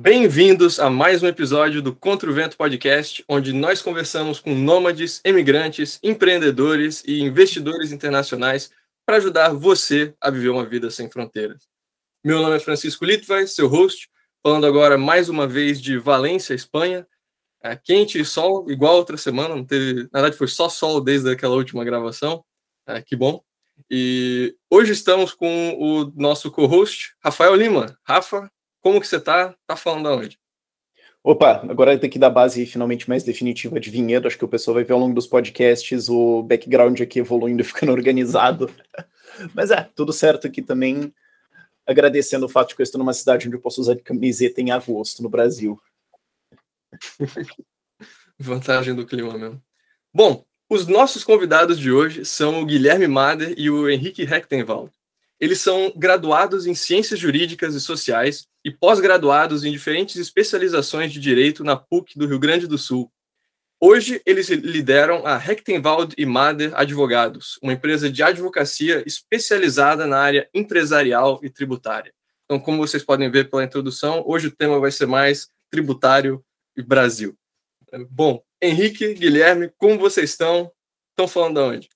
Bem-vindos a mais um episódio do Contra o Vento Podcast, onde nós conversamos com nômades, emigrantes, empreendedores e investidores internacionais para ajudar você a viver uma vida sem fronteiras. Meu nome é Francisco Litvai, seu host, falando agora mais uma vez de Valência, Espanha. Quente e sol, igual outra semana, não teve, na verdade foi só sol desde aquela última gravação, que bom. E hoje estamos com o nosso co-host, Rafael Lima. Rafa, como que você tá? Tá falando aonde? Opa, agora tem que dar base finalmente mais definitiva de vinhedo. Acho que o pessoal vai ver ao longo dos podcasts o background aqui evoluindo e ficando organizado. Mas tudo certo aqui também, agradecendo o fato de que eu estou numa cidade onde eu posso usar camiseta em agosto, no Brasil. Vantagem do clima mesmo. Bom, os nossos convidados de hoje são o Guilherme Mader e o Henrique Rechtenwald. Eles são graduados em Ciências Jurídicas e Sociais e pós-graduados em diferentes especializações de Direito na PUC do Rio Grande do Sul. Hoje, eles lideram a Rechtenwald e Mader Advogados, uma empresa de advocacia especializada na área empresarial e tributária. Então, como vocês podem ver pela introdução, hoje o tema vai ser mais tributário e Brasil. Bom, Henrique, Guilherme, como vocês estão? Estão falando de onde?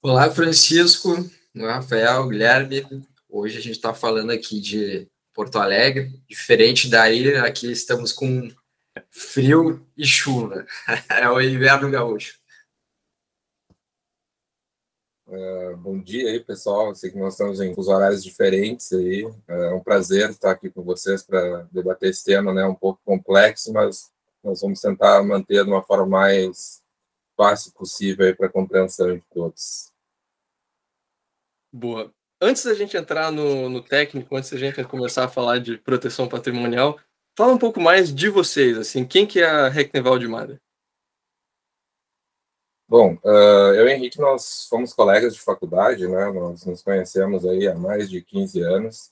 Olá, Francisco, Rafael, Guilherme. Hoje a gente está falando aqui de Porto Alegre. Diferente daí, aqui estamos com frio e chuva. É o inverno gaúcho. Bom dia aí, pessoal. Eu sei que nós estamos em horários diferentes aí. É um prazer estar aqui com vocês para debater esse tema, né? Um pouco complexo, mas nós vamos tentar manter de uma forma mais fácil possível para a compreensão de todos. Boa. Antes da gente entrar no técnico, antes da gente começar a falar de proteção patrimonial, fala um pouco mais de vocês, assim, quem que é a Rechtenwald e Mader? Bom, eu e o Henrique, nós fomos colegas de faculdade, né? Nós nos conhecemos aí há mais de 15 anos.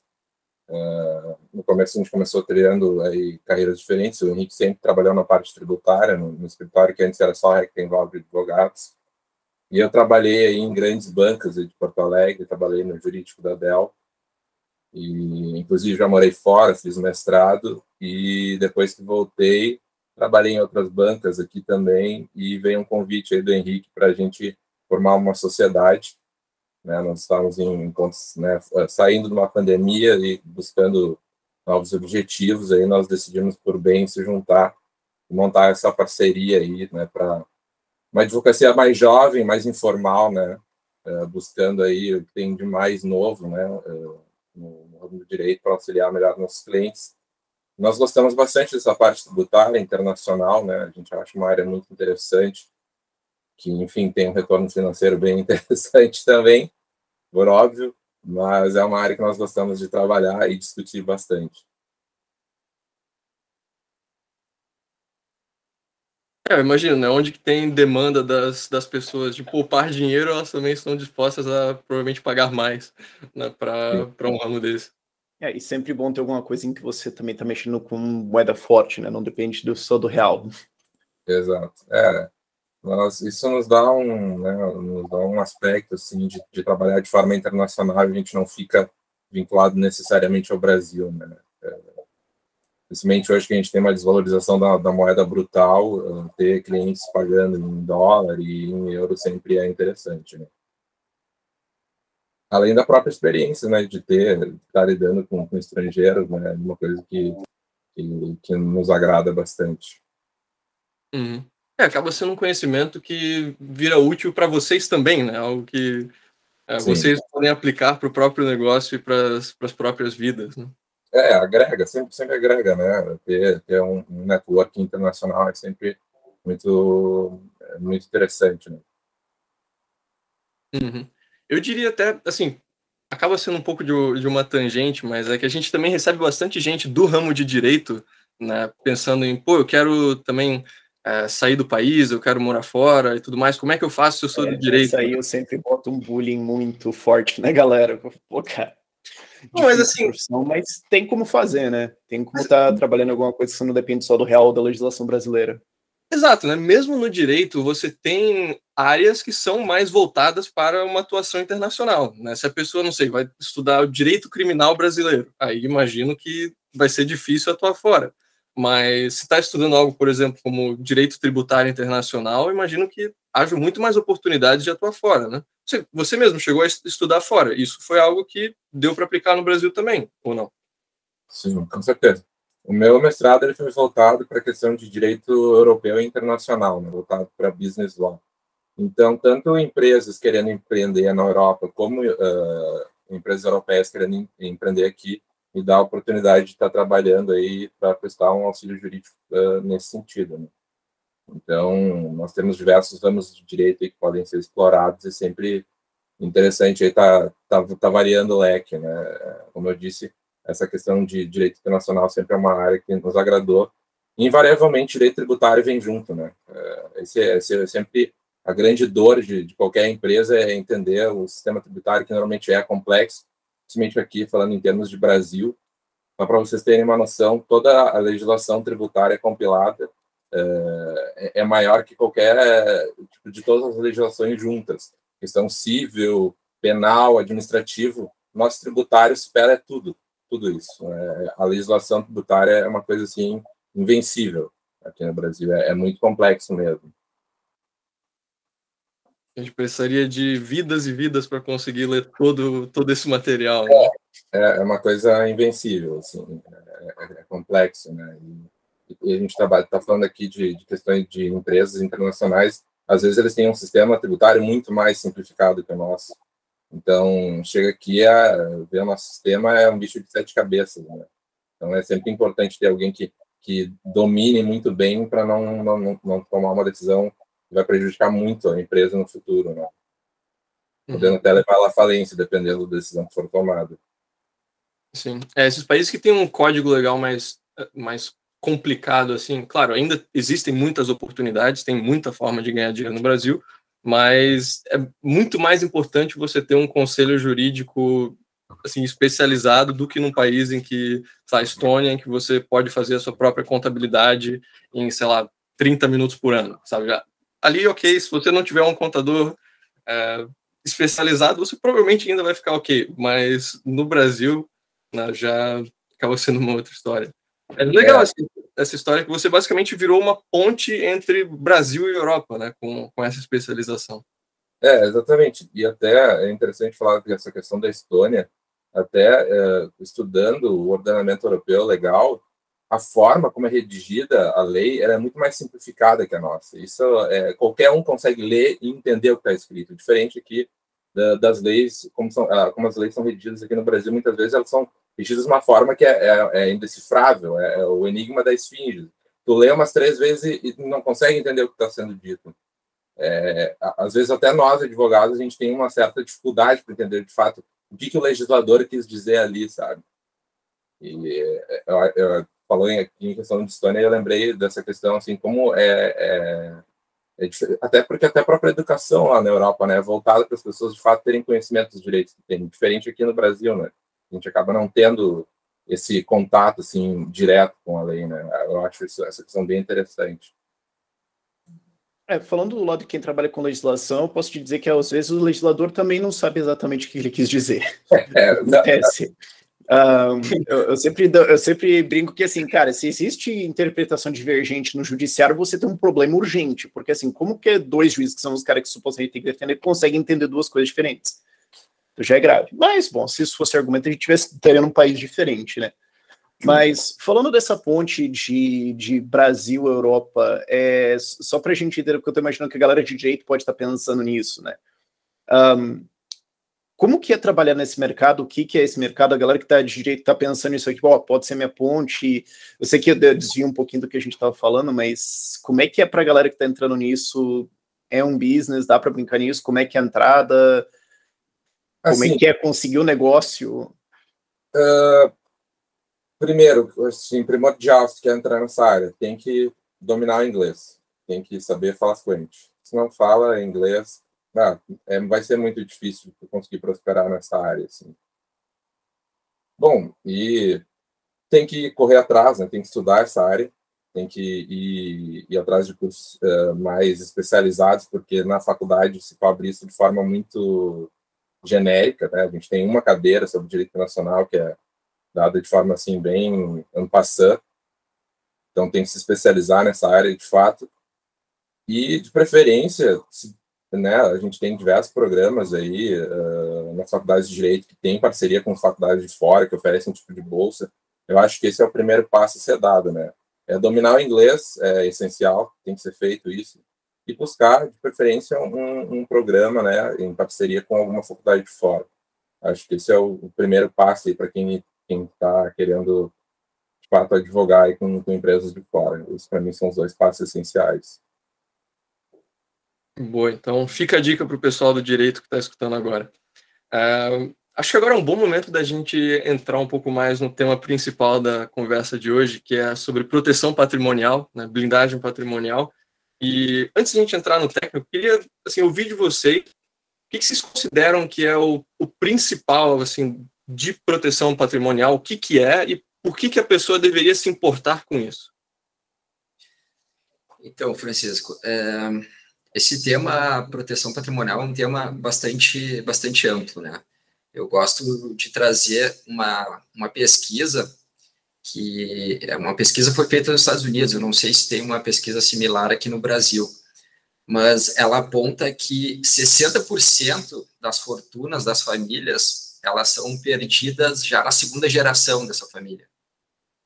No começo a gente começou trilhando aí carreiras diferentes. O Henrique sempre trabalhou na parte tributária, no escritório que antes era só Rechtenwald Advogados. E eu trabalhei aí em grandes bancas de Porto Alegre, trabalhei no jurídico da Dell. E, inclusive, já morei fora, fiz mestrado. E depois que voltei, trabalhei em outras bancas aqui também. E veio um convite aí do Henrique para a gente formar uma sociedade. Né? Nós estávamos saindo de uma pandemia e buscando novos objetivos. Aí nós decidimos por bem se juntar e montar essa parceria aí, né, para uma advocacia mais jovem, mais informal, né, buscando aí o que tem de mais novo, né, no ramo do direito para auxiliar melhor nossos clientes. Nós gostamos bastante dessa parte tributária internacional, né, a gente acha uma área muito interessante, que, enfim, tem um retorno financeiro bem interessante também, por óbvio, mas é uma área que nós gostamos de trabalhar e discutir bastante. Eu imagino, né? Onde que tem demanda das pessoas de poupar dinheiro, elas também estão dispostas a provavelmente pagar mais, né, para um ramo desse. E sempre bom ter alguma coisa em que você também está mexendo com moeda forte, né? Não depende só do real. Exato. Isso nos dá um aspecto assim, de trabalhar de forma internacional, a gente não fica vinculado necessariamente ao Brasil, né? Principalmente hoje que a gente tem uma desvalorização da moeda brutal, ter clientes pagando em dólar e em euro sempre é interessante, né? Além da própria experiência, né, de estar lidando com estrangeiros, né, uma coisa que nos agrada bastante. Uhum. Acaba sendo um conhecimento que vira útil para vocês também, né? Algo que vocês podem aplicar para o próprio negócio e para as próprias vidas, né? Agrega, sempre agrega, né? Ter um network internacional é sempre muito interessante, né? Uhum. Eu diria até, assim, acaba sendo um pouco de uma tangente, mas é que a gente também recebe bastante gente do ramo de direito, né? Pensando em, eu quero também sair do país, eu quero morar fora e tudo mais. Como é que eu faço se eu sou do direito? Isso aí eu sempre boto um bullying muito forte, né, galera? Pô, cara. Não, mas assim, profissão, mas tem como fazer, né? Tem como estar trabalhando alguma coisa que não depende só do real ou da legislação brasileira. Exato, né? Mesmo no direito, você tem áreas que são mais voltadas para uma atuação internacional, né? Se a pessoa, não sei, vai estudar o direito criminal brasileiro, aí imagino que vai ser difícil atuar fora. Mas se está estudando algo, por exemplo, como direito tributário internacional, imagino que haja muito mais oportunidades de atuar fora, né? Você mesmo chegou a estudar fora. Isso foi algo que deu para aplicar no Brasil também, ou não? Sim, com certeza. O meu mestrado ele foi voltado para a questão de direito europeu e internacional, né, voltado para business law. Então, tanto empresas querendo empreender na Europa, como empresas europeias querendo empreender aqui, me dá a oportunidade de estar trabalhando aí para prestar um auxílio jurídico nesse sentido, né? Então, nós temos diversos ramos de direito aí que podem ser explorados e sempre interessante aí tá variando o leque, né? Como eu disse, essa questão de direito internacional sempre é uma área que nos agradou. Invariavelmente, direito tributário vem junto, né? Esse é sempre a grande dor de qualquer empresa, é entender o sistema tributário, que normalmente é complexo, principalmente aqui, falando em termos de Brasil. Mas, para vocês terem uma noção, toda a legislação tributária compilada é maior que qualquer tipo de todas as legislações juntas. Questão civil, penal, administrativo, nosso tributário supera tudo isso. A legislação tributária é uma coisa assim invencível aqui no Brasil, é muito complexo mesmo. A gente precisaria de vidas e vidas para conseguir ler todo esse material, né? É uma coisa invencível, assim, é complexo, né? E a gente está falando aqui de questões de empresas internacionais, às vezes eles têm um sistema tributário muito mais simplificado que o nosso. Então, chega aqui ver o nosso sistema é um bicho de 7 cabeças, né? Então, é sempre importante ter alguém que domine muito bem para não tomar uma decisão que vai prejudicar muito a empresa no futuro, né? Podendo até levar ela à falência, dependendo da decisão que for tomada. Sim. Esses países que têm um código legal mais complicado, assim, claro, ainda existem muitas oportunidades, tem muita forma de ganhar dinheiro no Brasil, mas é muito mais importante você ter um conselho jurídico assim especializado do que num país em que, sei lá, Estônia, em que você pode fazer a sua própria contabilidade em, sei lá, 30 minutos por ano, sabe? Ali, ok, se você não tiver um contador especializado, você provavelmente ainda vai ficar ok, mas no Brasil, né, já acaba sendo uma outra história. É legal assim, essa história que você basicamente virou uma ponte entre Brasil e Europa, né, com essa especialização. Exatamente. E até é interessante falar dessa questão da Estônia, até estudando o ordenamento europeu legal, a forma como é redigida a lei era muito mais simplificada que a nossa. Isso qualquer um consegue ler e entender o que está escrito, diferente aqui das leis, como as leis são redigidas aqui no Brasil, muitas vezes elas são redigidas de uma forma que é indecifrável, é o enigma da esfinge. Tu lê umas 3 vezes e não consegue entender o que está sendo dito. Às vezes até nós, advogados, a gente tem uma certa dificuldade para entender de fato o que o legislador quis dizer ali, sabe? E falou em questão de Estônia, eu lembrei dessa questão, assim, como até porque até a própria educação lá na Europa, né, é voltada para as pessoas de fato terem conhecimento dos direitos que têm, diferente aqui no Brasil, né? A gente acaba não tendo esse contato assim direto com a lei, né? Eu acho essa questão bem interessante. Falando do lado de quem trabalha com legislação, eu posso te dizer que às vezes o legislador também não sabe exatamente o que ele quis dizer. Acontece. Eu sempre brinco que, assim, cara, se existe interpretação divergente no judiciário, você tem um problema urgente, porque, assim, como que 2 juízes, que são os caras que supostamente tem que defender, conseguem entender 2 coisas diferentes? Então já é grave. Mas, bom, se isso fosse argumento, a gente estaria num país diferente, né? Mas, falando dessa ponte de Brasil-Europa, só para a gente entender, porque eu estou imaginando que a galera de direito pode estar pensando nisso, né? Como que é trabalhar nesse mercado? O que é esse mercado? A galera que está de direito está pensando nisso aqui, pode ser minha ponte. Eu sei que eu desvio um pouquinho do que a gente estava falando, mas como é que é para a galera que está entrando nisso? É um business? Dá para brincar nisso? Como é que é a entrada? Como é que é conseguir o negócio? Primeiro, assim, primordial, se quer entrar nessa área, tem que dominar o inglês, tem que saber falar fluente. Se não fala inglês, vai ser muito difícil conseguir prosperar nessa área, assim. Bom, e tem que correr atrás, né? Tem que estudar essa área. tem que ir atrás de cursos mais especializados, porque na faculdade se cobre isso de forma muito genérica, né? A gente tem uma cadeira sobre direito internacional que é dada de forma assim bem en passant, então tem que se especializar nessa área de fato, e de preferência, né, a gente tem diversos programas aí nas faculdades de direito que tem parceria com faculdades de fora, que oferecem um tipo de bolsa. Eu acho que esse é o primeiro passo a ser dado, né? Dominar o inglês é essencial, tem que ser feito isso, e buscar, de preferência, um programa, né, em parceria com alguma faculdade de fora. Acho que esse é o primeiro passo aí para quem está querendo, de fato, advogar aí com empresas de fora. Isso, para mim, são os 2 passos essenciais. Boa, então fica a dica para o pessoal do direito que está escutando agora. Acho que agora é um bom momento da gente entrar um pouco mais no tema principal da conversa de hoje, que é sobre proteção patrimonial, né, blindagem patrimonial. E antes de a gente entrar no técnico, eu queria assim, ouvir de vocês o que vocês consideram que é o principal assim, de proteção patrimonial, o que é e por que a pessoa deveria se importar com isso? Então, Francisco, esse tema proteção patrimonial é um tema bastante amplo, né? Eu gosto de trazer uma pesquisa que uma pesquisa foi feita nos Estados Unidos, eu não sei se tem uma pesquisa similar aqui no Brasil, mas ela aponta que 60% das fortunas das famílias, elas são perdidas já na segunda geração dessa família.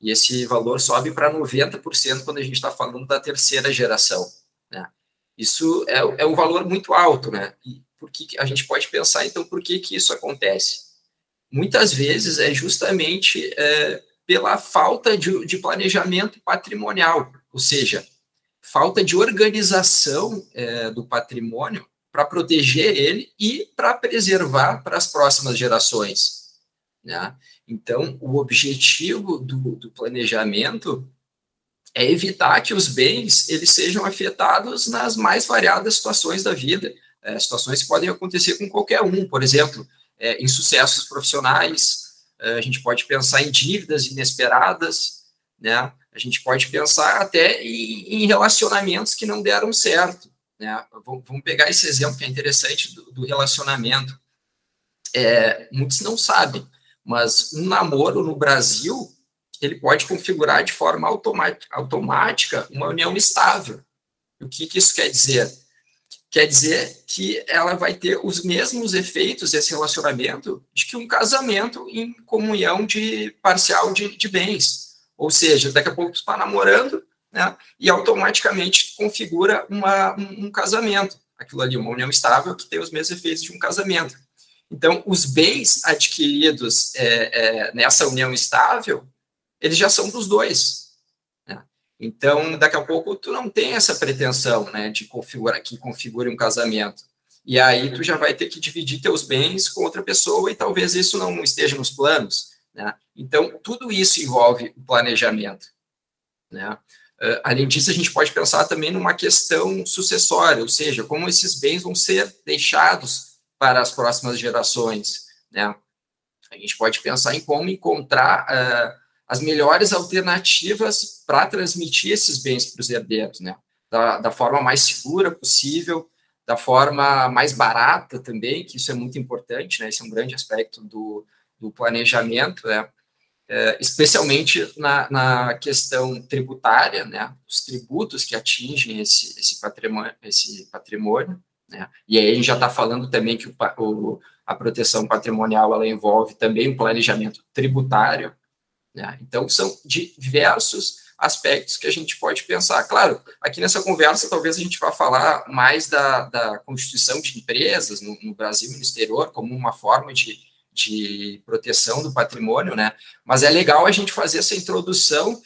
E esse valor sobe para 90% quando a gente está falando da terceira geração, né? Isso é um valor muito alto, né? E por que a gente pode pensar, então, por que isso acontece? Muitas vezes é justamente pela falta de planejamento patrimonial, ou seja, falta de organização do patrimônio para proteger ele e para preservar para as próximas gerações, né? Então, o objetivo do planejamento é evitar que os bens eles sejam afetados nas mais variadas situações da vida. Situações que podem acontecer com qualquer um, por exemplo, insucessos profissionais, a gente pode pensar em dívidas inesperadas, né? A gente pode pensar até em relacionamentos que não deram certo, né? Vamos pegar esse exemplo que é interessante do relacionamento. Muitos não sabem, mas um namoro no Brasil ele pode configurar de forma automática uma união estável. O que isso quer dizer? Quer dizer que ela vai ter os mesmos efeitos desse relacionamento de que um casamento em comunhão parcial de bens. Ou seja, daqui a pouco tu está namorando, né, e automaticamente configura um casamento. Aquilo ali, uma união estável que tem os mesmos efeitos de um casamento. Então, os bens adquiridos nessa união estável, eles já são dos dois, né? Então, daqui a pouco, tu não tem essa pretensão, né, que configure um casamento. E aí, tu já vai ter que dividir teus bens com outra pessoa e talvez isso não esteja nos planos, né? Então, tudo isso envolve o planejamento, né? Além disso, a gente pode pensar também numa questão sucessória, ou seja, como esses bens vão ser deixados para as próximas gerações, né? A gente pode pensar em como encontrar as melhores alternativas para transmitir esses bens para os herdeiros, né? Da forma mais segura possível, da forma mais barata também, que isso é muito importante, né? Esse é um grande aspecto do planejamento, né? Especialmente na questão tributária, né? Os tributos que atingem esse patrimônio, né? E aí a gente já está falando também que a proteção patrimonial ela envolve também o planejamento tributário, né? Então, são diversos aspectos que a gente pode pensar. Claro, aqui nessa conversa, talvez a gente vá falar mais da constituição de empresas no Brasil e no exterior, como uma forma de proteção do patrimônio, né? Mas é legal a gente fazer essa introdução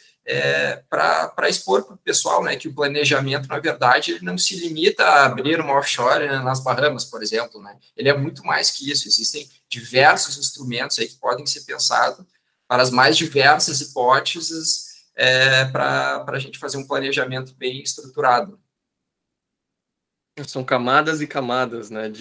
para expor para o pessoal, né, que o planejamento, na verdade, ele não se limita a abrir uma offshore nas Bahamas, por exemplo, né? Ele é muito mais que isso. Existem diversos instrumentos aí que podem ser pensados para as mais diversas hipóteses para a gente fazer um planejamento bem estruturado. São camadas e camadas, né,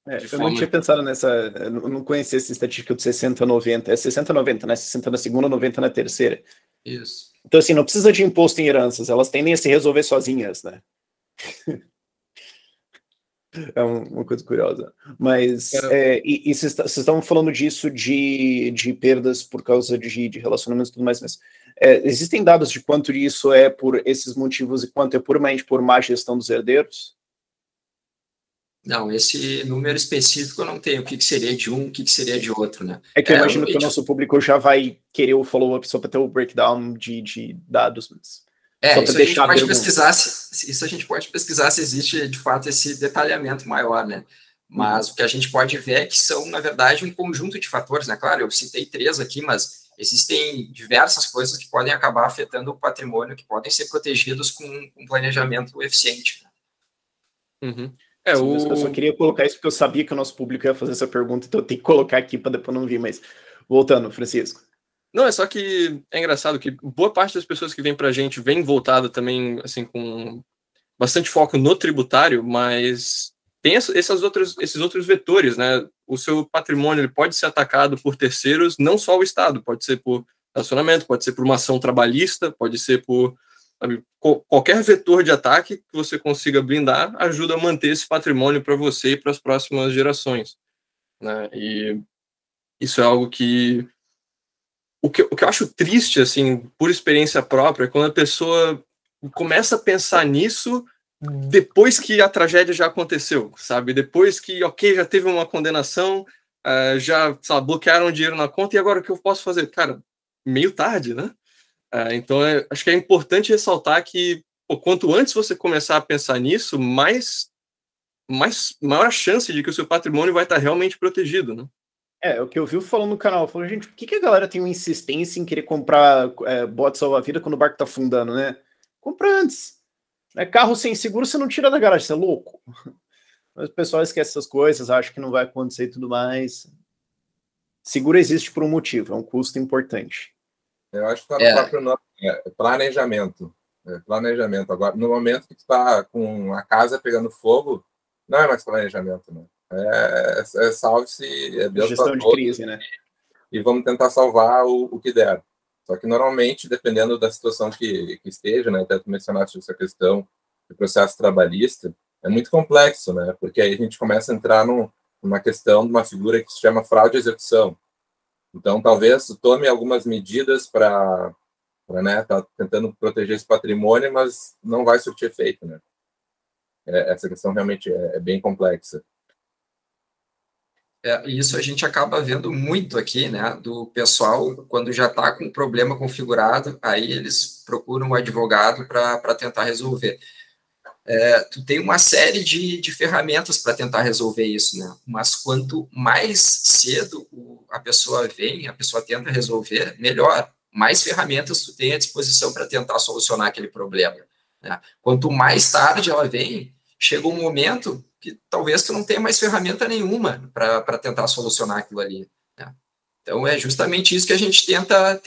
eu não tinha pensado nessa, eu não conhecia essa estatística de 60-90, 60-90, né, 60 na segunda, 90 na terceira. Isso. Então, assim, não precisa de imposto em heranças, elas tendem a se resolver sozinhas, né? É uma coisa curiosa. Mas, e vocês estavam falando disso de perdas por causa de relacionamentos e tudo mais, mas existem dados de quanto disso é por esses motivos e quanto é puramente por má gestão dos herdeiros? Não, esse número específico eu não tenho. O que seria de um, o que seria de outro, né? É que eu imagino que o nosso público já vai querer o follow-up só para ter o breakdown de dados. Mas só isso a gente pode pesquisar isso a gente pode pesquisar se existe, de fato, esse detalhamento maior, né? Mas o que a gente pode ver é que são, na verdade, um conjunto de fatores, né? Claro, eu citei 3 aqui, mas existem diversas coisas que podem acabar afetando o patrimônio, que podem ser protegidos com um planejamento eficiente. Uhum. Eu só queria colocar isso porque eu sabia que o nosso público ia fazer essa pergunta, então eu tenho que colocar aqui para depois não vir, mas voltando, Francisco. Não, é só que é engraçado que boa parte das pessoas que vêm para a gente vem voltada também, assim, com bastante foco no tributário, mas tem esses outros vetores, né? O seu patrimônio ele pode ser atacado por terceiros, não só o Estado, pode ser por relacionamento, pode ser por uma ação trabalhista, pode ser por qualquer vetor de ataque que você consiga blindar ajuda a manter esse patrimônio para você e para as próximas gerações, né? E isso é algo que o que eu acho triste, assim, por experiência própria, é quando a pessoa começa a pensar nisso depois que a tragédia já aconteceu, sabe? Depois que, ok, já teve uma condenação, já, sabe, bloquearam o dinheiro na conta, e agora o que eu posso fazer? Cara, meio tarde, né? Então, acho que é importante ressaltar que quanto antes você começar a pensar nisso, maior a chance de que o seu patrimônio vai estar realmente protegido, né? O que eu vi falando no canal, falou, gente, por que a galera tem uma insistência em querer comprar bote salva-vida quando o barco tá afundando, né? Compra antes. Carro sem seguro você não tira da garagem, você é louco. Mas o pessoal esquece essas coisas, acha que não vai acontecer e tudo mais. Seguro existe por um motivo, é um custo importante. Eu acho que está no próprio nome, planejamento. Planejamento. Agora, no momento que está com a casa pegando fogo, não é mais planejamento, né? Salve-se, Deus gestão de crise, né? E vamos tentar salvar o que der. Só que, normalmente, dependendo da situação que esteja, né? Até tu mencionaste essa questão do processo trabalhista, é muito complexo, né? Porque aí a gente começa a entrar numa questão de uma figura que se chama fraude de execução. Então, talvez tu tome algumas medidas para tá tentando proteger esse patrimônio, mas não vai surtir efeito, né? Essa questão realmente é bem complexa. Isso a gente acaba vendo muito aqui, né, do pessoal, quando já está com o problema configurado, aí eles procuram um advogado para tentar resolver. Tu tem uma série de ferramentas para tentar resolver isso, né? Mas quanto mais cedo a pessoa vem, a pessoa tenta resolver, melhor. Mais ferramentas tu tem à disposição para tentar solucionar aquele problema, né? Quanto mais tarde ela vem, chega um momento que talvez tu não tenha mais ferramenta nenhuma para tentar solucionar aquilo ali, né? Então, é justamente isso que a gente tenta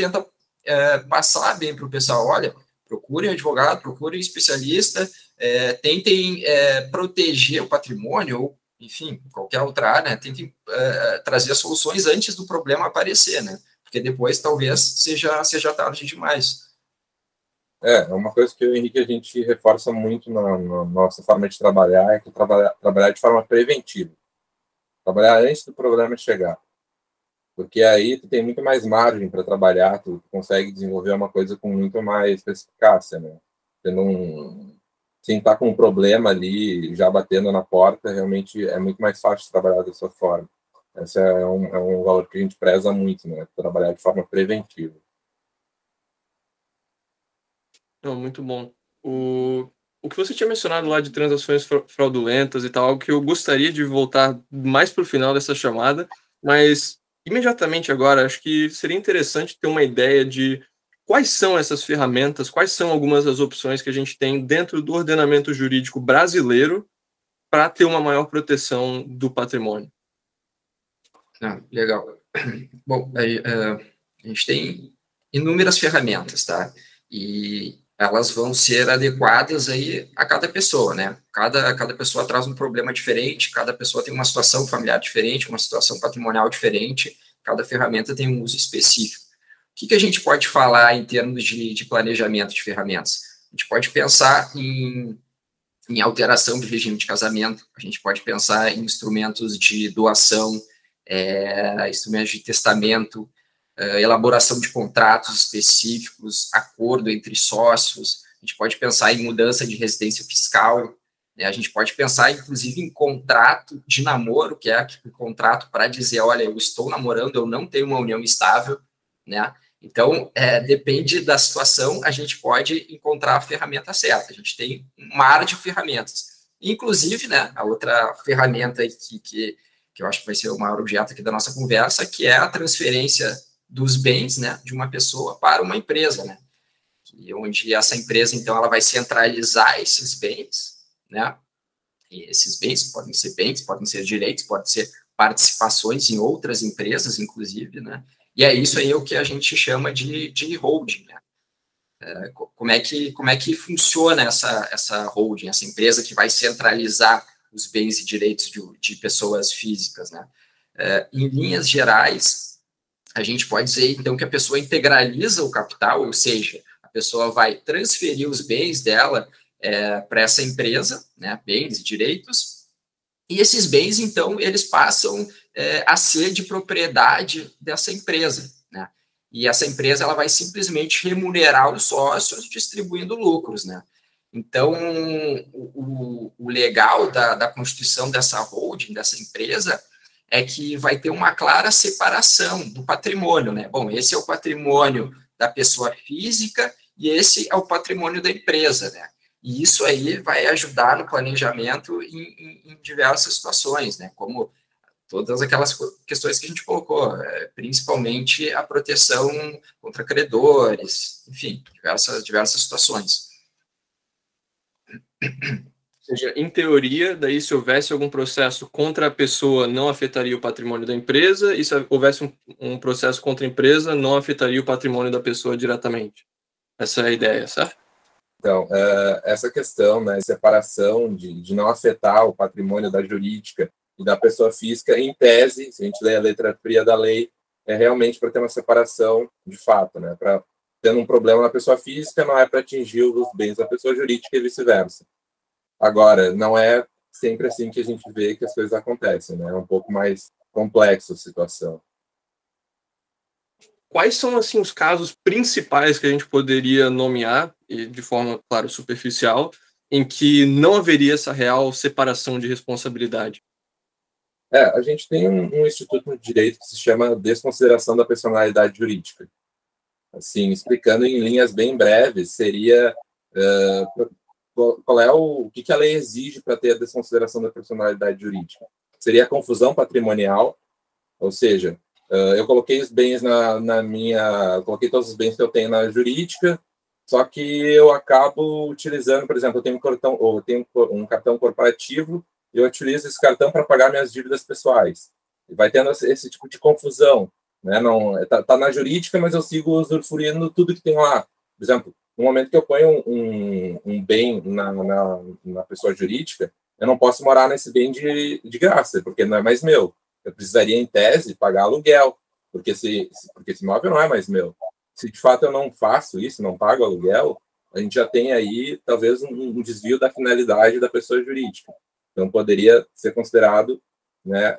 passar bem para o pessoal. Olha, procurem um advogado, procurem um especialista, tentem proteger o patrimônio, ou, enfim, qualquer outra área, né? Tentem trazer soluções antes do problema aparecer, né? Porque depois talvez seja tarde demais. Uma coisa que eu e o Henrique a gente reforça muito na nossa forma de trabalhar é que trabalhar de forma preventiva. Trabalhar antes do problema chegar. Porque aí tu tem muito mais margem para trabalhar, tu consegue desenvolver uma coisa com muito mais eficácia, né? Sem estar com um problema ali, já batendo na porta, realmente é muito mais fácil trabalhar dessa forma. Esse é um valor que a gente preza muito, né? Trabalhar de forma preventiva. Não, muito bom. O que você tinha mencionado lá de transações fraudulentas e tal, algo que eu gostaria de voltar mais para o final dessa chamada, mas imediatamente agora, acho que seria interessante ter uma ideia de quais são essas ferramentas, quais são algumas das opções que a gente tem dentro do ordenamento jurídico brasileiro para ter uma maior proteção do patrimônio. Legal. Bom, a gente tem inúmeras ferramentas, tá? E elas vão ser adequadas aí a cada pessoa, né? Cada pessoa traz um problema diferente, cada pessoa tem uma situação familiar diferente, uma situação patrimonial diferente, cada ferramenta tem um uso específico. que a gente pode falar em termos de planejamento de ferramentas? A gente pode pensar em alteração de regime de casamento, a gente pode pensar em instrumentos de doação, instrumentos de testamento, elaboração de contratos específicos, acordo entre sócios, a gente pode pensar em mudança de residência fiscal, né? A gente pode pensar, inclusive, em contrato de namoro, que é o contrato para dizer, olha, eu estou namorando, eu não tenho uma união estável, né? Então, depende da situação, a gente pode encontrar a ferramenta certa. A gente tem um mar de ferramentas. Inclusive, né, a outra ferramenta que eu acho que vai ser o maior objeto aqui da nossa conversa, que é a transferência dos bens, né, de uma pessoa para uma empresa, né? Onde essa empresa, então, ela vai centralizar esses bens, né? E esses bens podem ser direitos, podem ser participações em outras empresas, inclusive, né? E é isso aí o que a gente chama de holding, né? Como é que funciona essa holding, essa empresa que vai centralizar os bens e direitos de pessoas físicas, né? Em linhas gerais, a gente pode dizer, então, que a pessoa integraliza o capital, ou seja, a pessoa vai transferir os bens dela para essa empresa, né, bens e direitos, e esses bens, então, eles passam a ser de propriedade dessa empresa, né? E essa empresa ela vai simplesmente remunerar os sócios distribuindo lucros, né? Então, o legal da constituição dessa holding, dessa empresa, é que vai ter uma clara separação do patrimônio, né? Bom, esse é o patrimônio da pessoa física e esse é o patrimônio da empresa, né? E isso aí vai ajudar no planejamento em diversas situações, né? Como todas aquelas questões que a gente colocou, principalmente a proteção contra credores, enfim, diversas situações. Ou seja, em teoria, daí se houvesse algum processo contra a pessoa, não afetaria o patrimônio da empresa, e se houvesse um processo contra a empresa, não afetaria o patrimônio da pessoa diretamente. Essa é a ideia, certo? Então, essa questão, né, separação de não afetar o patrimônio da jurídica e da pessoa física, em tese, se a gente lê a letra fria da lei, é realmente para ter uma separação de fato, né? Para tendo um problema na pessoa física, não é para atingir os bens da pessoa jurídica e vice-versa. Agora, não é sempre assim que a gente vê que as coisas acontecem, né? É um pouco mais complexo a situação. Quais são, assim, os casos principais que a gente poderia nomear, e de forma, claro, superficial, em que não haveria essa real separação de responsabilidade? A gente tem um instituto de direito que se chama desconsideração da personalidade jurídica. Assim, explicando em linhas bem breves, seria qual é o que a lei exige para ter a desconsideração da personalidade jurídica. Seria a confusão patrimonial, ou seja, eu coloquei os bens coloquei todos os bens que eu tenho na jurídica, só que eu acabo utilizando, por exemplo, eu tenho um cartão corporativo e eu utilizo esse cartão para pagar minhas dívidas pessoais. E vai tendo esse tipo de confusão, né? Não tá na jurídica, mas eu sigo usufruindo tudo que tem lá. Por exemplo, no momento que eu ponho um bem na pessoa jurídica, eu não posso morar nesse bem de graça, porque não é mais meu. Eu precisaria, em tese, pagar aluguel, porque esse imóvel não é mais meu. Se de fato eu não faço isso, não pago aluguel, a gente já tem aí talvez um desvio da finalidade da pessoa jurídica. Então poderia ser considerado, né,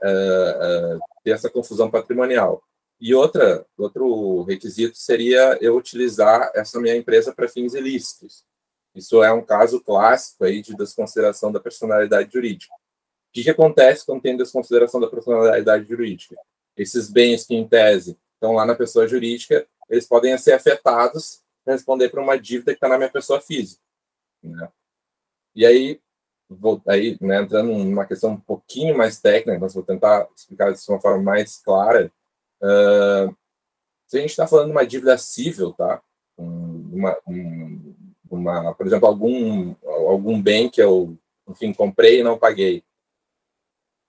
ter essa confusão patrimonial. E outro requisito seria eu utilizar essa minha empresa para fins ilícitos. Isso é um caso clássico aí de desconsideração da personalidade jurídica. O que acontece quando tem desconsideração da personalidade jurídica? Esses bens que, em tese, estão lá na pessoa jurídica, eles podem ser afetados para responder para uma dívida que está na minha pessoa física, né? E aí, né, entrando numa questão um pouquinho mais técnica, mas vou tentar explicar isso de uma forma mais clara. Se a gente está falando de uma dívida civil, tá? Por exemplo, algum bem que eu, enfim, comprei e não paguei.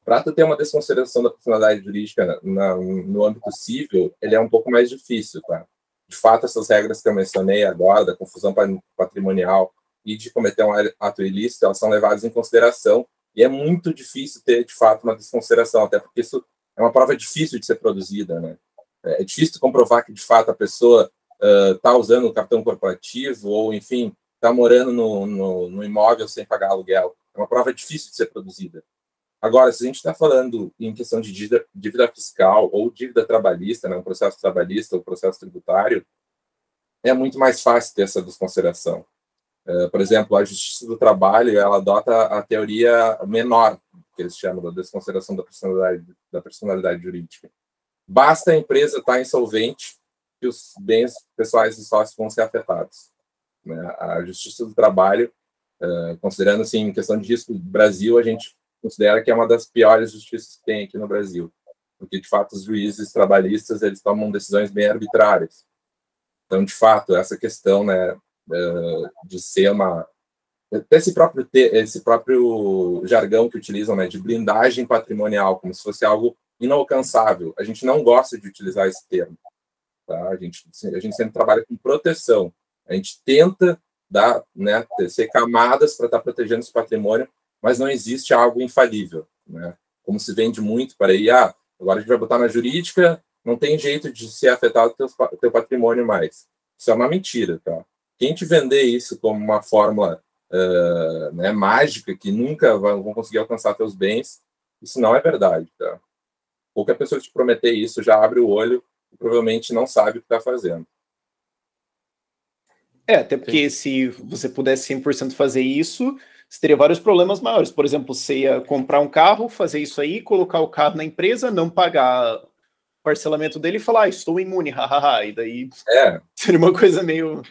Para tu ter uma desconsideração da personalidade jurídica no âmbito civil, ele é um pouco mais difícil, tá? De fato, essas regras que eu mencionei agora, da confusão patrimonial e de cometer um ato ilícito, elas são levadas em consideração, e é muito difícil ter, de fato, uma desconsideração, até porque isso é uma prova difícil de ser produzida, né? É difícil comprovar que, de fato, a pessoa está usando o cartão corporativo ou, enfim, está morando no imóvel sem pagar aluguel. É uma prova difícil de ser produzida. Agora, se a gente está falando em questão de dívida fiscal ou dívida trabalhista, né, um processo trabalhista ou processo tributário, é muito mais fácil ter essa desconsideração. Por exemplo, a Justiça do Trabalho, ela adota a teoria menor, que eles chamam da desconsideração da personalidade jurídica. Basta a empresa estar insolvente que os bens pessoais e sócios vão ser afetados. Né? A Justiça do Trabalho, considerando assim, em questão de risco do Brasil, a gente considera que é uma das piores justiças que tem aqui no Brasil, porque, de fato, os juízes trabalhistas eles tomam decisões bem arbitrárias. Então, de fato, essa questão, né, de ser esse próprio jargão que utilizam, né, de blindagem patrimonial, como se fosse algo inalcançável. A gente não gosta de utilizar esse termo. Tá? A gente sempre trabalha com proteção. A gente tenta tecer camadas para estar protegendo esse patrimônio, mas não existe algo infalível. Né? Como se vende muito para ir, agora a gente vai botar na jurídica, não tem jeito de ser afetado o teu patrimônio mais. Isso é uma mentira. Tá? Quem te vender isso como uma fórmula mágica, que nunca vão conseguir alcançar teus bens, isso não é verdade. Tá? Qualquer pessoa que te prometer isso já abre o olho e provavelmente não sabe o que está fazendo. Até porque se você pudesse 100% fazer isso, você teria vários problemas maiores. Por exemplo, você ia comprar um carro, fazer isso aí, colocar o carro na empresa, não pagar o parcelamento dele e falar, estou imune, hahaha. E daí seria uma coisa meio...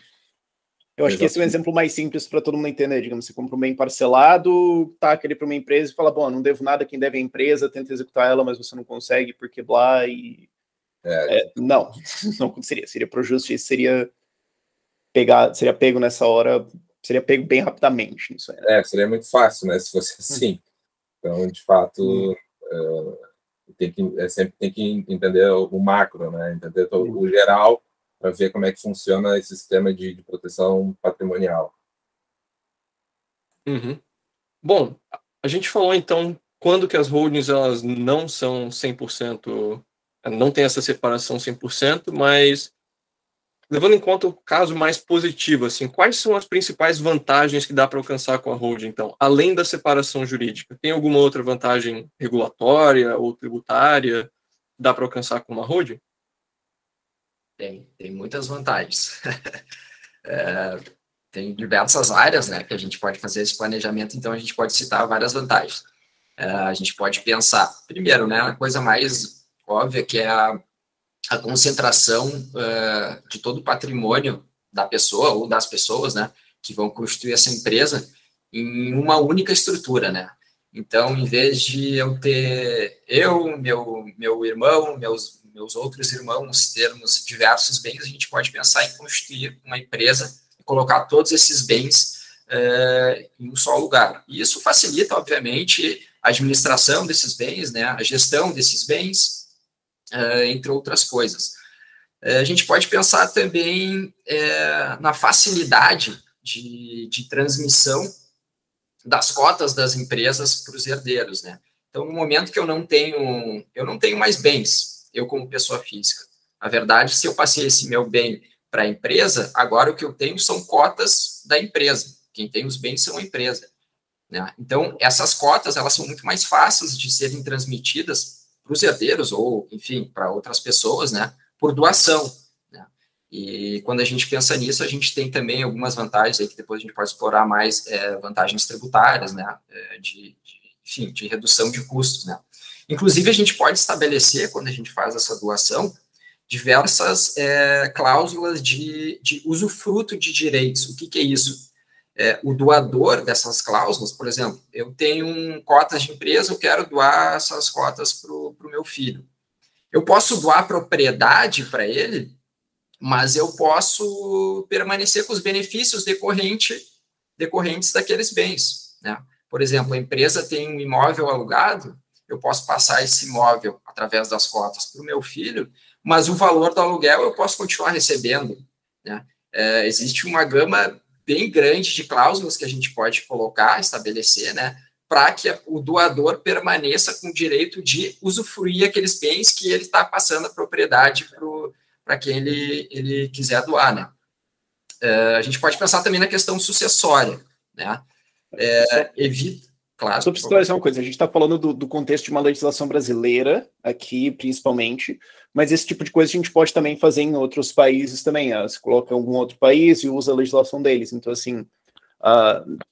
Eu acho que esse é um exemplo mais simples para todo mundo entender. Digamos, você compra um bem parcelado, taca ele para uma empresa e fala, bom, não devo nada, quem deve é a empresa, tenta executar ela, mas você não consegue porque blá, e... não aconteceria. Seria pro justiça, seria pego nessa hora, seria pego bem rapidamente nisso aí, né? Seria muito fácil, né, se fosse assim. Então, de fato, sempre tem que entender o macro, né, entender o geral, para ver como é que funciona esse sistema de proteção patrimonial. Uhum. Bom, a gente falou, então, quando que as holdings elas não são 100%, não tem essa separação 100%, mas levando em conta o caso mais positivo, assim, quais são as principais vantagens que dá para alcançar com a holding, então, além da separação jurídica? Tem alguma outra vantagem regulatória ou tributária que dá para alcançar com uma holding? Tem muitas vantagens. Tem diversas áreas, né, que a gente pode fazer esse planejamento, então a gente pode citar várias vantagens. A gente pode pensar, primeiro, né, a coisa mais óbvia, que é a concentração de todo o patrimônio da pessoa ou das pessoas, né, que vão constituir essa empresa em uma única estrutura, né. Então, em vez de eu ter meu irmão, meus outros irmãos termos diversos bens, a gente pode pensar em constituir uma empresa e colocar todos esses bens em um só lugar. E isso facilita, obviamente, a administração desses bens, né, a gestão desses bens, entre outras coisas. A gente pode pensar também na facilidade de transmissão das cotas das empresas para os herdeiros, né? Então, no momento que eu não tenho mais bens, eu como pessoa física. Na verdade, se eu passei esse meu bem para a empresa, agora o que eu tenho são cotas da empresa. Quem tem os bens são a empresa, né? Então, essas cotas, elas são muito mais fáceis de serem transmitidas para os herdeiros ou, enfim, para outras pessoas, né, por doação, né? E quando a gente pensa nisso, a gente tem também algumas vantagens aí que depois a gente pode explorar mais, vantagens tributárias, né, enfim, de redução de custos, né. Inclusive, a gente pode estabelecer, quando a gente faz essa doação, diversas cláusulas de usufruto de direitos. O que é isso? O doador dessas cláusulas, por exemplo, eu tenho cotas de empresa, eu quero doar essas cotas para o meu filho. Eu posso doar propriedade para ele, mas eu posso permanecer com os benefícios decorrentes daqueles bens, né? Por exemplo, a empresa tem um imóvel alugado, eu posso passar esse imóvel através das cotas para o meu filho, mas o valor do aluguel eu posso continuar recebendo, né? Existe uma gama bem grande de cláusulas que a gente pode colocar, estabelecer, né, para que o doador permaneça com o direito de usufruir aqueles bens que ele está passando a propriedade para quem ele quiser doar, né? A gente pode pensar também na questão sucessória, né? Evita, claro. Só para esclarecer uma coisa, a gente está falando do contexto de uma legislação brasileira, aqui principalmente, mas esse tipo de coisa a gente pode também fazer em outros países também. Você coloca em algum outro país e usa a legislação deles. Então, assim,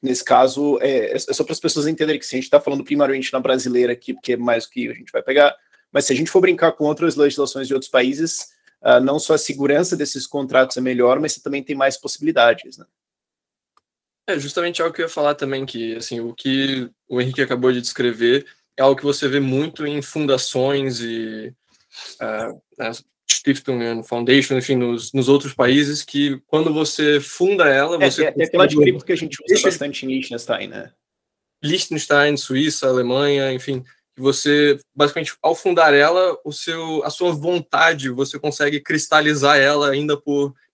nesse caso, é só para as pessoas entenderem que se a gente está falando primariamente na brasileira aqui, porque é mais o que a gente vai pegar, mas se a gente for brincar com outras legislações de outros países, não só a segurança desses contratos é melhor, mas você também tem mais possibilidades, né? Justamente algo que eu ia falar também, que assim, o que o Henrique acabou de descrever é algo que você vê muito em fundações e Stiftung, Foundation, enfim, nos outros países, que quando você funda ela, você... É aquela de cripto que a gente usa bastante em Liechtenstein, né? Liechtenstein, Suíça, Alemanha, enfim, que você, basicamente, ao fundar ela, a sua vontade, você consegue cristalizar ela ainda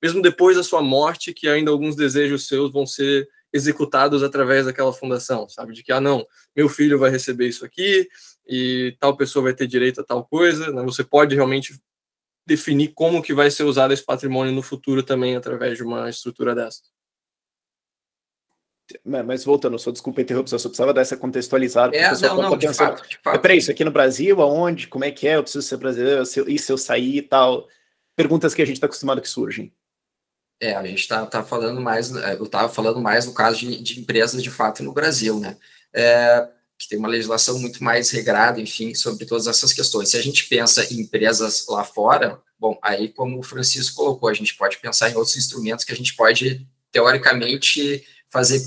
mesmo depois da sua morte, que ainda alguns desejos seus vão ser executados através daquela fundação, sabe? De que, não, meu filho vai receber isso aqui e tal pessoa vai ter direito a tal coisa, né? Você pode realmente definir como que vai ser usado esse patrimônio no futuro também através de uma estrutura dessa. Mas voltando, só desculpa a interrupção, eu só precisava dar essa contextualizada. De fato. Peraí, isso aqui no Brasil, aonde? Como é que é? Eu preciso ser brasileiro, e se eu sair e tal? Perguntas que a gente está acostumado que surgem. A gente tá falando mais, eu estava falando mais no caso de empresas de fato no Brasil, né? Que tem uma legislação muito mais regrada, enfim, sobre todas essas questões. Se a gente pensa em empresas lá fora, bom, aí como o Francisco colocou, a gente pode pensar em outros instrumentos que a gente pode, teoricamente,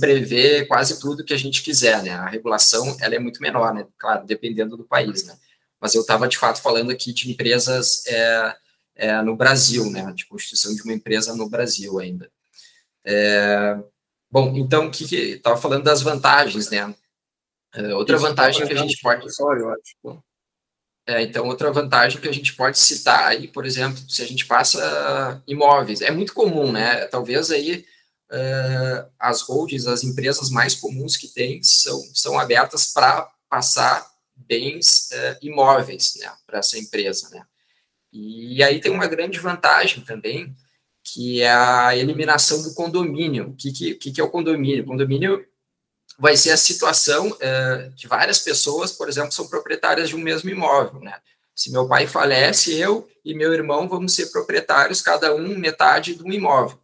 prever quase tudo que a gente quiser, né? A regulação, ela é muito menor, né? Claro, dependendo do país, né? Mas eu estava, de fato, falando aqui de empresas no Brasil, né? De constituição de uma empresa no Brasil ainda. Bom, então, estava falando das vantagens, né? Outra vantagem que a gente pode... Então, outra vantagem que a gente pode citar aí, por exemplo, se a gente passa imóveis, é muito comum, né? Talvez aí as holdings, as empresas mais comuns que tem são abertas para passar bens imóveis, né, para essa empresa, né? E aí tem uma grande vantagem também, que é a eliminação do condomínio. O que é o condomínio? O condomínio vai ser a situação que várias pessoas, por exemplo, são proprietárias de um mesmo imóvel, né? Se meu pai falece, eu e meu irmão vamos ser proprietários, cada um metade de um imóvel.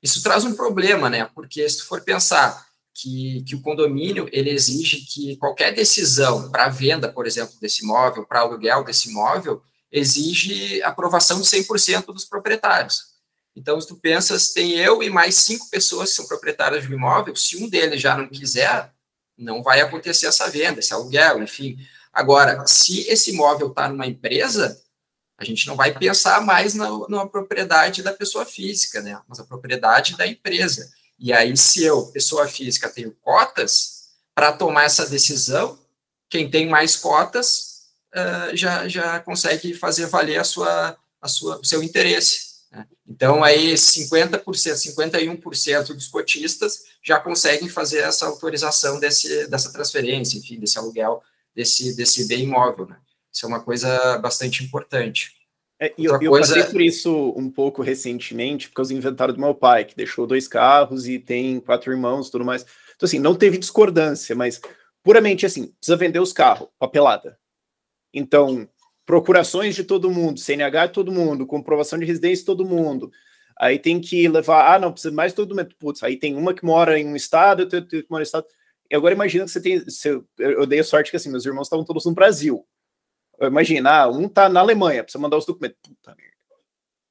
Isso traz um problema, né? Porque se tu for pensar que o condomínio, ele exige que qualquer decisão para a venda, por exemplo, desse imóvel, para aluguel desse imóvel, exige aprovação de 100% dos proprietários. Então, se tu pensas, tem eu e mais 5 pessoas que são proprietárias de um imóvel, se um deles já não quiser, não vai acontecer essa venda, esse aluguel, enfim. Agora, se esse imóvel está numa empresa, a gente não vai pensar mais na propriedade da pessoa física, né? Mas a propriedade da empresa. E aí, se eu, pessoa física, tenho cotas, para tomar essa decisão, quem tem mais cotas já consegue fazer valer o seu interesse, né? Então, aí 50%, 51% dos cotistas já conseguem fazer essa autorização dessa transferência, enfim, desse aluguel, desse bem imóvel, né? Isso é uma coisa bastante importante. Eu passei por isso um pouco recentemente, por causa do inventário do meu pai, que deixou 2 carros e tem 4 irmãos e tudo mais. Então, assim, não teve discordância, mas puramente assim, precisa vender os carros, papelada. Então, procurações de todo mundo, CNH de todo mundo, comprovação de residência de todo mundo. Aí tem que levar, não, precisa mais todo mundo. Putz, aí tem uma que mora em um estado, eu tenho que morar em estado. E agora imagina que você tem... Eu dei a sorte que, assim, meus irmãos estavam todos no Brasil. Imagina, um tá na Alemanha, precisa mandar os documentos. Puta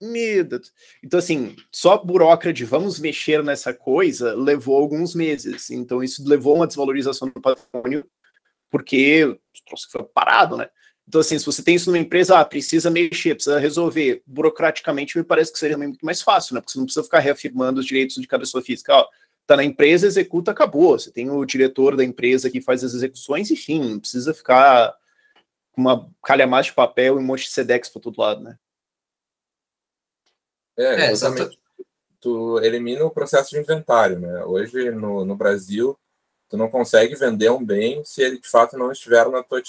merda. Então, assim, só burocrata, vamos mexer nessa coisa, levou alguns meses. Então, isso levou uma desvalorização do patrimônio, porque foi parado, né? Então, assim, se você tem isso numa empresa, precisa mexer, precisa resolver. Burocraticamente, me parece que seria muito mais fácil, né? Porque você não precisa ficar reafirmando os direitos de cada pessoa física. Tá na empresa, executa, acabou. Você tem o diretor da empresa que faz as execuções, enfim, não precisa ficar uma calhamaça de papel e um monte de SEDEX para todo lado, né? Exatamente. Tu elimina o processo de inventário, né? Hoje, no Brasil, Tu não consegue vender um bem se ele, de fato, não estiver na tua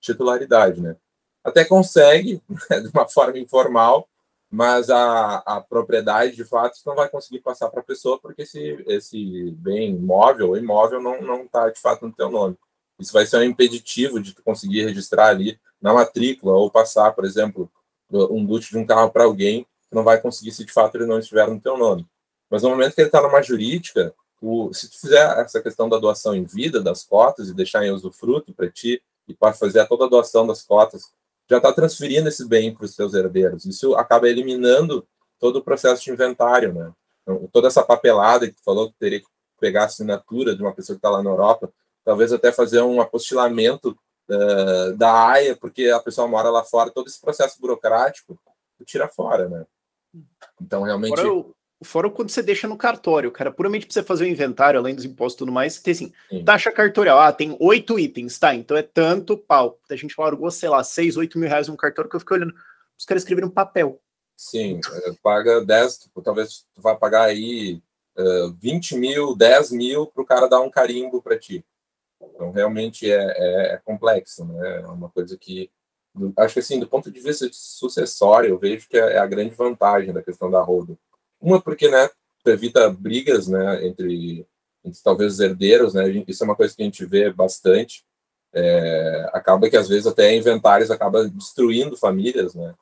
titularidade, né? Até consegue, né, de uma forma informal, mas a propriedade, de fato, não vai conseguir passar para a pessoa, porque esse bem móvel ou imóvel não está, de fato, no teu nome. Isso vai ser um impeditivo de tu conseguir registrar ali na matrícula ou passar, por exemplo, um lote de um carro para alguém, tu não vai conseguir se, de fato, ele não estiver no teu nome. Mas no momento que ele está numa jurídica, se tu fizer essa questão da doação em vida, das cotas, e deixar em usufruto para ti, e para fazer toda a doação das cotas, já está transferindo esse bem para os seus herdeiros. Isso acaba eliminando todo o processo de inventário, né? Então, toda essa papelada que tu falou que teria que pegar a assinatura de uma pessoa que está lá na Europa, talvez até fazer um apostilamento da AIA, porque a pessoa mora lá fora, todo esse processo burocrático, tu tira fora, né? Então, realmente... Fora quando você deixa no cartório, cara, puramente para você fazer o inventário, além dos impostos e tudo mais, você tem assim, taxa cartorial, tem 8 itens, tá, então é tanto pau. A gente largou, sei lá, 6, 8 mil reais no cartório, que eu fiquei olhando, os caras escreveram papel. Sim, paga 10, talvez tu vai pagar aí 20 mil, 10 mil para o cara dar um carimbo para ti. Então, realmente é complexo, né? É uma coisa que, acho que assim, do ponto de vista sucessório, eu vejo que é a grande vantagem da questão da holding. Uma, porque, né, tu evita brigas, né, entre talvez os herdeiros, né, isso é uma coisa que a gente vê bastante, acaba que às vezes até inventários acaba destruindo famílias, né,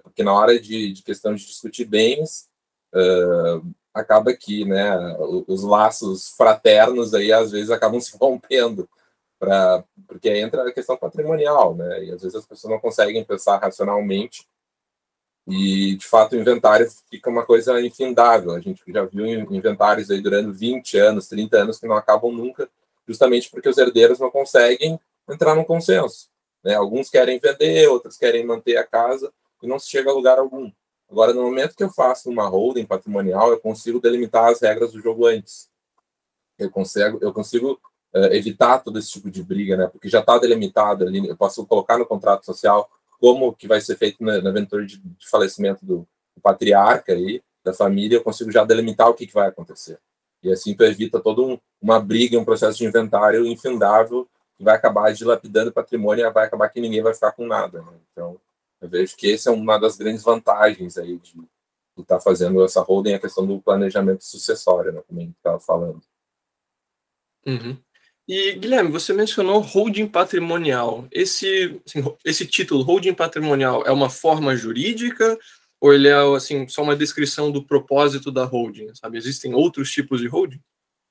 porque na hora de questão de discutir bens, acaba que, né, os laços fraternos aí às vezes acabam se rompendo, porque aí entra a questão patrimonial, né, e às vezes as pessoas não conseguem pensar racionalmente. E, de fato, o inventário fica uma coisa infindável. A gente já viu inventários aí durando 20 anos, 30 anos, que não acabam nunca, justamente porque os herdeiros não conseguem entrar num consenso, né? Alguns querem vender, outros querem manter a casa, e não se chega a lugar algum. Agora, no momento que eu faço uma holding patrimonial, eu consigo delimitar as regras do jogo antes. Eu consigo evitar todo esse tipo de briga, né? Porque já está delimitado ali, eu posso colocar no contrato social como que vai ser feito na aventura de falecimento do patriarca aí, da família, eu consigo já delimitar o que vai acontecer. E assim tu evita toda uma briga, um processo de inventário infindável que vai acabar dilapidando o patrimônio e vai acabar que ninguém vai ficar com nada, né? Então, eu vejo que essa é uma das grandes vantagens aí de estar fazendo essa holding, a questão do planejamento sucessório, né, como a gente estava falando. Uhum. E, Guilherme, você mencionou holding patrimonial. Esse título, holding patrimonial, é uma forma jurídica ou ele é assim, só uma descrição do propósito da holding? Sabe? Existem outros tipos de holding?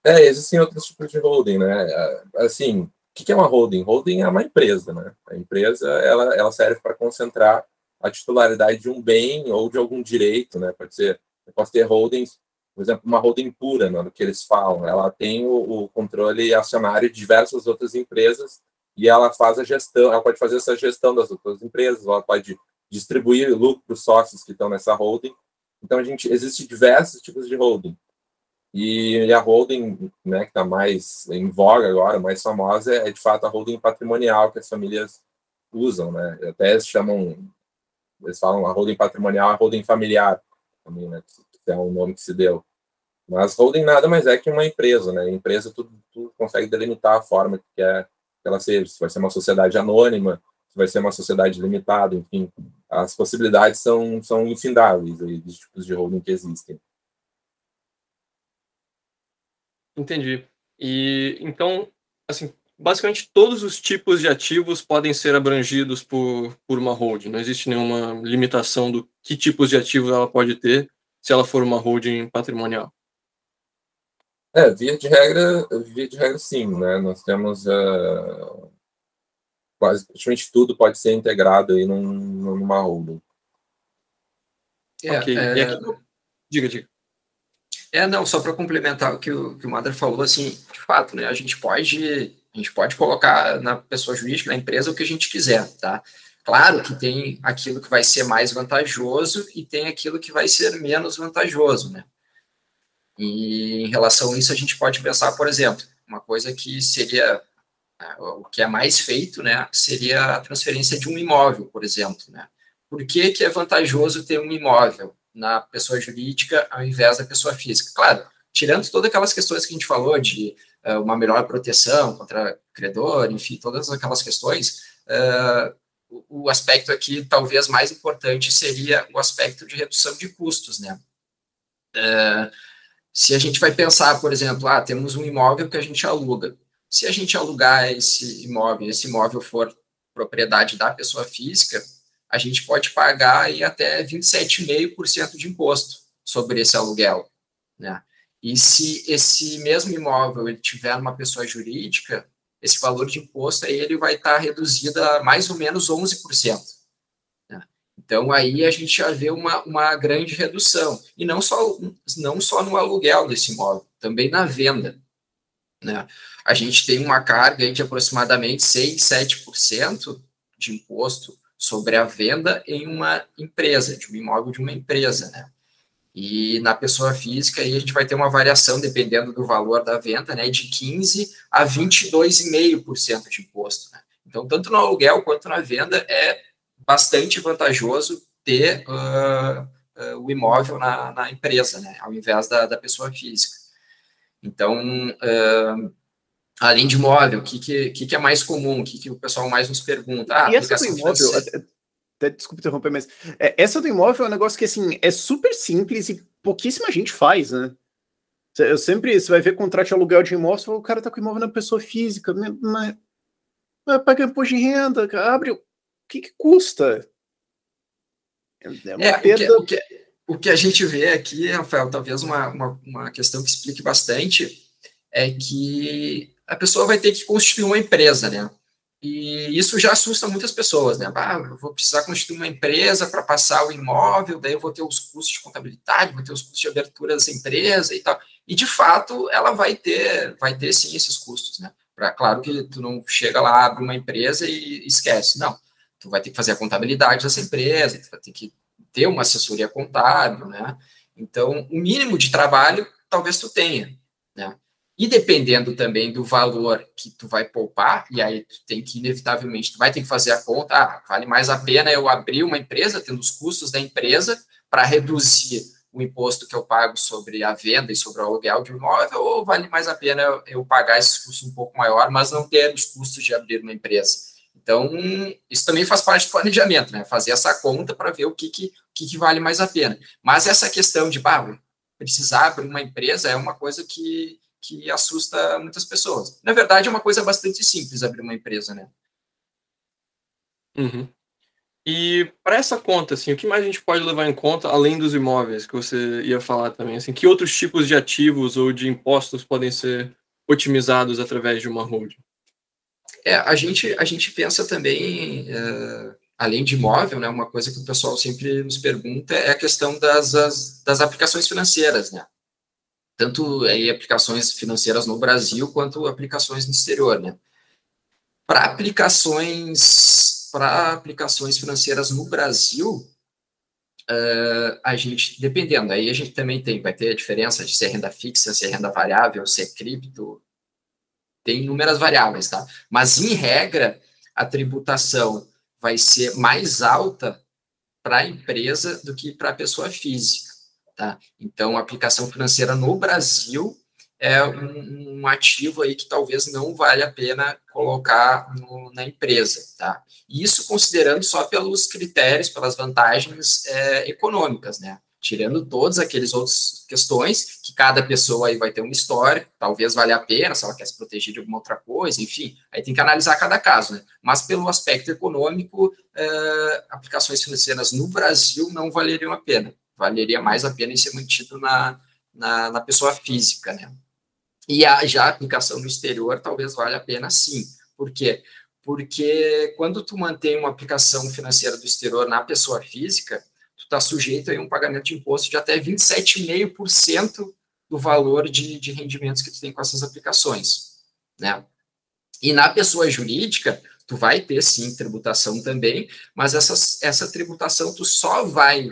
Existem outros tipos de holding, né? Assim, o que é uma holding? Holding é uma empresa, né? A empresa, ela serve para concentrar a titularidade de um bem ou de algum direito, né? Pode ser, eu posso ter holdings, por exemplo, uma holding pura, né, no que eles falam. Ela tem o controle acionário de diversas outras empresas e ela faz a gestão, ela pode fazer essa gestão das outras empresas, ela pode distribuir lucro para os sócios que estão nessa holding. Então, existe diversos tipos de holding. E a holding, né, que está mais em voga agora, mais famosa, é de fato a holding patrimonial que as famílias usam, né? Até eles falam a holding patrimonial, a holding familiar, também, né? Que é o nome que se deu. Mas holding nada mais é que uma empresa, né? Empresa, tu consegue delimitar a forma que ela seja. Se vai ser uma sociedade anônima, se vai ser uma sociedade limitada, enfim. As possibilidades são infindáveis aí, dos tipos de holding que existem. Entendi. E então, assim, basicamente todos os tipos de ativos podem ser abrangidos por uma holding. Não existe nenhuma limitação do que tipos de ativos ela pode ter se ela for uma holding patrimonial. Via de regra sim, né? Nós temos quase praticamente tudo pode ser integrado aí numa holding. Ok. E aqui, diga. Não, só para complementar o que o Madre falou, assim, de fato, né, a gente pode colocar na pessoa jurídica, na empresa, o que a gente quiser, tá? Claro que tem aquilo que vai ser mais vantajoso e tem aquilo que vai ser menos vantajoso, né? E em relação a isso, a gente pode pensar, por exemplo, uma coisa que seria o que é mais feito, né, seria a transferência de um imóvel, por exemplo, né? Por que é vantajoso ter um imóvel na pessoa jurídica ao invés da pessoa física? Claro, tirando todas aquelas questões que a gente falou de uma melhor proteção contra credor, enfim, todas aquelas questões, o aspecto aqui talvez mais importante seria o aspecto de redução de custos, né? Se a gente vai pensar, por exemplo, temos um imóvel que a gente aluga. Se a gente alugar esse imóvel for propriedade da pessoa física, a gente pode pagar aí até 27,5% de imposto sobre esse aluguel, né? E se esse mesmo imóvel ele tiver uma pessoa jurídica, esse valor de imposto aí ele vai estar reduzido a mais ou menos 11%. Né? Então, aí a gente já vê uma grande redução. E não só no aluguel desse imóvel, também na venda. Né? A gente tem uma carga aí de aproximadamente 6, 7% de imposto sobre a venda em uma empresa, de um imóvel de uma empresa, né? E na pessoa física aí a gente vai ter uma variação, dependendo do valor da venda, né, de 15% a 22,5% de imposto. Né? Então, tanto no aluguel quanto na venda, é bastante vantajoso ter o imóvel na empresa, né, ao invés da pessoa física. Então, além de imóvel, o que é mais comum? O que o pessoal mais nos pergunta? E essa do imóvel, até desculpa interromper, mas essa do imóvel é um negócio que, assim, é super simples e pouquíssima gente faz, né? Você vai ver contrato de aluguel de imóvel, o cara tá com imóvel na pessoa física, mas paga imposto de renda, abre, o que custa? É uma perda... O que a gente vê aqui, Rafael, talvez uma questão que explique bastante, é que a pessoa vai ter que constituir uma empresa, né? E isso já assusta muitas pessoas, né? Eu vou precisar constituir uma empresa para passar o imóvel, daí eu vou ter os custos de contabilidade, vou ter os custos de abertura dessa empresa e tal. E, de fato, ela vai ter sim esses custos, né? Claro que tu não chega lá, abre uma empresa e esquece. Não, tu vai ter que fazer a contabilidade dessa empresa, tu vai ter que ter uma assessoria contábil, né? Então, o mínimo de trabalho talvez tu tenha, né? E dependendo também do valor que tu vai poupar, e aí tu tem que, inevitavelmente, tu vai ter que fazer a conta, vale mais a pena eu abrir uma empresa, tendo os custos da empresa, para reduzir o imposto que eu pago sobre a venda e sobre o aluguel de um imóvel, ou vale mais a pena eu pagar esses custos um pouco maior, mas não ter os custos de abrir uma empresa. Então, isso também faz parte do planejamento, né? Fazer essa conta para ver o que vale mais a pena. Mas essa questão de, precisar abrir uma empresa é uma coisa que assusta muitas pessoas. Na verdade, é uma coisa bastante simples abrir uma empresa, né? Uhum. E para essa conta, assim, o que mais a gente pode levar em conta, além dos imóveis, que você ia falar também? Assim, que outros tipos de ativos ou de impostos podem ser otimizados através de uma holding? A gente pensa também, além de imóvel, né, uma coisa que o pessoal sempre nos pergunta é a questão das aplicações financeiras, né? Tanto aí aplicações financeiras no Brasil quanto aplicações no exterior, né? Para aplicações financeiras no Brasil, a gente, dependendo, aí a gente também vai ter a diferença de ser renda fixa, ser renda variável, ser cripto, tem inúmeras variáveis, tá? Mas, em regra, a tributação vai ser mais alta para a empresa do que para a pessoa física, tá? Então, a aplicação financeira no Brasil é um ativo aí que talvez não vale a pena colocar na empresa, tá? Isso considerando só pelos critérios, pelas vantagens econômicas, né? Tirando todas aquelas outras questões, que cada pessoa aí vai ter uma história, talvez valha a pena, se ela quer se proteger de alguma outra coisa, enfim, aí tem que analisar cada caso, né? Mas pelo aspecto econômico, aplicações financeiras no Brasil não valeriam a pena. Valeria mais a pena em ser mantido na pessoa física, né? E já a aplicação no exterior talvez valha a pena sim. Por quê? Porque quando tu mantém uma aplicação financeira do exterior na pessoa física, tu está sujeito a um pagamento de imposto de até 27,5% do valor de rendimentos que tu tem com essas aplicações, né? E na pessoa jurídica, tu vai ter, sim, tributação também, mas essa tributação tu só vai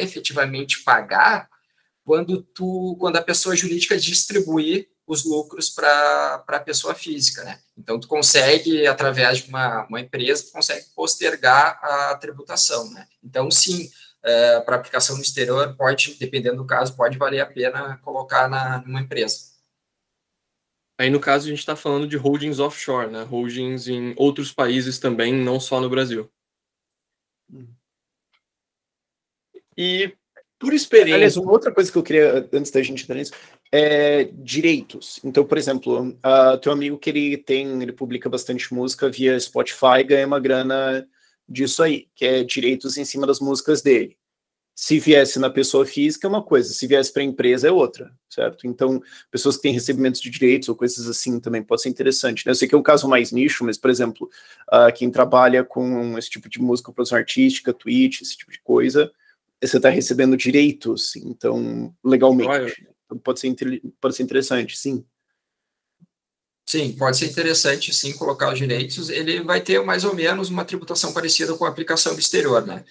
efetivamente pagar quando a pessoa jurídica distribuir os lucros para a pessoa física, né? Então, tu consegue, através de uma empresa, tu consegue postergar a tributação, né? Então, sim, para aplicação no exterior, dependendo do caso, pode valer a pena colocar numa empresa. Aí, no caso, a gente está falando de holdings offshore, né? Holdings em outros países também, não só no Brasil. E, por experiência... Aliás, uma outra coisa que eu queria, antes da gente entrar nisso, é direitos. Então, por exemplo, teu amigo que ele publica bastante música via Spotify, ganha uma grana disso aí, que é direitos em cima das músicas dele. Se viesse na pessoa física é uma coisa, se viesse para a empresa é outra, certo? Então, pessoas que têm recebimentos de direitos ou coisas assim também pode ser interessante, né? Eu sei que é um caso mais nicho, mas, por exemplo, quem trabalha com esse tipo de música, produção artística, Twitch, esse tipo de coisa, você está recebendo direitos, então, legalmente. Então, pode ser interessante, sim. Sim, pode ser interessante, sim, colocar os direitos. Ele vai ter mais ou menos uma tributação parecida com a aplicação do exterior, né?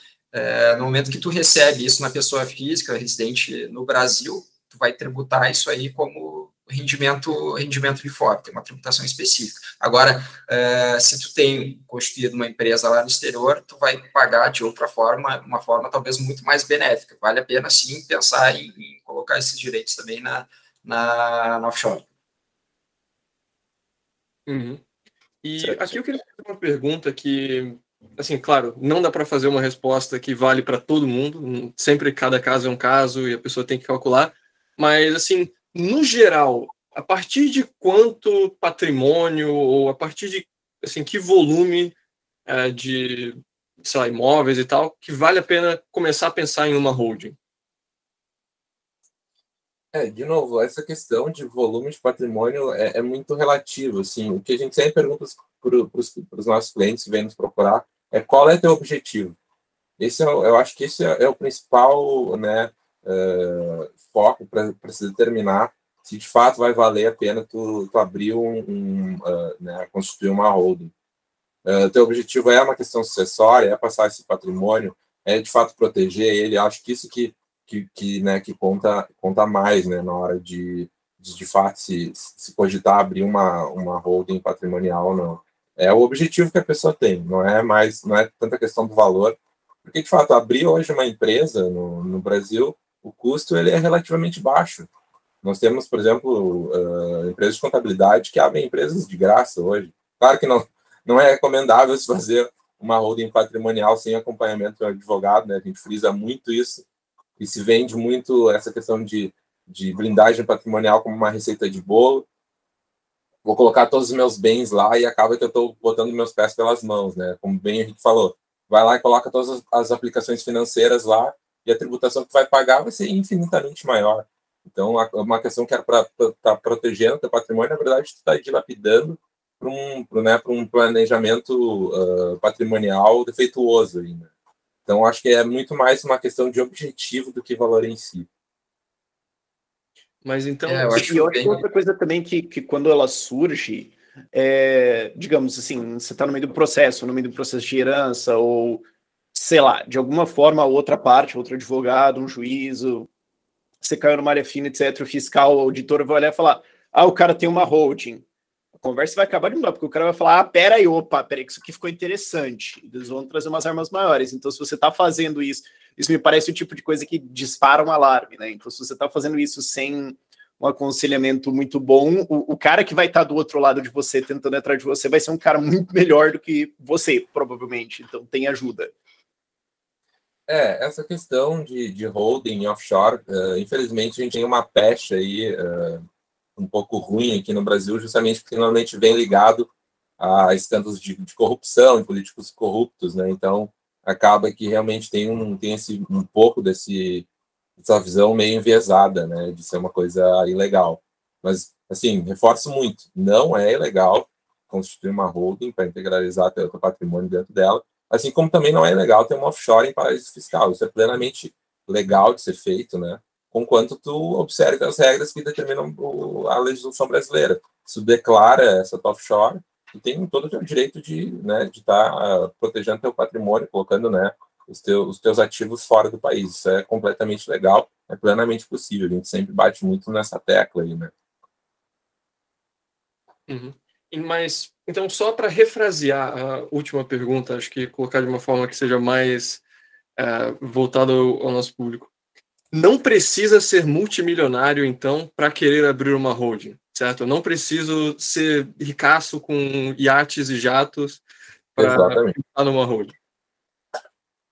No momento que tu recebe isso na pessoa física, residente no Brasil, tu vai tributar isso aí como rendimento de fora, tem uma tributação específica. Agora, se tu tem constituído uma empresa lá no exterior, tu vai pagar de outra forma, uma forma talvez muito mais benéfica. Vale a pena, sim, pensar em colocar esses direitos também na offshore. Uhum. E aqui eu queria fazer uma pergunta que, assim, claro, não dá para fazer uma resposta que vale para todo mundo, sempre cada caso é um caso e a pessoa tem que calcular, mas, assim, no geral, a partir de quanto patrimônio ou a partir de, assim, que volume de, sei lá, imóveis e tal, que vale a pena começar a pensar em uma holding? De novo, essa questão de volume de patrimônio é muito relativo, assim, o que a gente sempre pergunta para os nossos clientes que vêm nos procurar é qual é teu objetivo. Eu acho que esse é o principal, né, foco para se determinar se de fato vai valer a pena tu abrir né, constituir uma holding. Teu objetivo é uma questão sucessória, é passar esse patrimônio, é de fato proteger ele. Acho que isso que conta mais, né, na hora de fato se cogitar abrir uma holding patrimonial ou não. É o objetivo que a pessoa tem, não é tanta questão do valor, porque de fato abrir hoje uma empresa no Brasil, o custo ele é relativamente baixo. Nós temos, por exemplo, empresas de contabilidade que abrem empresas de graça hoje. Claro que não é recomendável se fazer uma holding patrimonial sem acompanhamento do advogado, né? A gente frisa muito isso e se vende muito essa questão de blindagem patrimonial como uma receita de bolo. Vou colocar todos os meus bens lá e acaba que eu estou botando meus pés pelas mãos, né? Como bem o Henrique falou, vai lá e coloca todas as aplicações financeiras lá e a tributação que tu vai pagar vai ser infinitamente maior. Então, uma questão que era para estar protegendo o teu patrimônio, na verdade, tu está dilapidando para um planejamento patrimonial defeituoso. Aí, né? Então, acho que é muito mais uma questão de objetivo do que valor em si. Mas então... eu acho que outra coisa também que quando ela surge, digamos assim, você está no meio do processo de herança, ou, sei lá, de alguma forma, outra parte, outro advogado, um juízo, você caiu numa área fina, etc., o fiscal, o auditor vai olhar e falar, o cara tem uma holding. A conversa vai acabar de mudar, porque o cara vai falar, peraí, que isso aqui ficou interessante. Eles vão trazer umas armas maiores. Então, se você está fazendo isso me parece o tipo de coisa que dispara um alarme, né? Então, se você está fazendo isso sem um aconselhamento muito bom, o cara que vai estar do outro lado de você, tentando entrar de você, vai ser um cara muito melhor do que você, provavelmente. Então, tem ajuda. Essa questão de holding offshore, infelizmente a gente tem uma pecha aí um pouco ruim aqui no Brasil, justamente porque normalmente vem ligado a escândalos de corrupção, de políticos corruptos, né? Então, acaba que realmente tem um pouco dessa visão meio enviesada, né? De ser uma coisa ilegal. Mas, assim, reforço muito, não é ilegal constituir uma holding para integralizar teu patrimônio dentro dela, assim como também não é legal ter uma offshore em paraíso fiscal. Isso é plenamente legal de ser feito, né? Conquanto tu observe as regras que determinam a legislação brasileira. Se tu declara essa tua offshore, tu tem todo o teu direito de estar protegendo teu patrimônio, colocando, né, os teus ativos fora do país. Isso é completamente legal, é plenamente possível. A gente sempre bate muito nessa tecla aí, né? Uhum. Mas, então, só para refrasear a última pergunta, acho que colocar de uma forma que seja mais voltada ao nosso público. Não precisa ser multimilionário, então, para querer abrir uma holding. certo? Eu não preciso ser ricaço com iates e jatos para Exatamente. estar numa holding.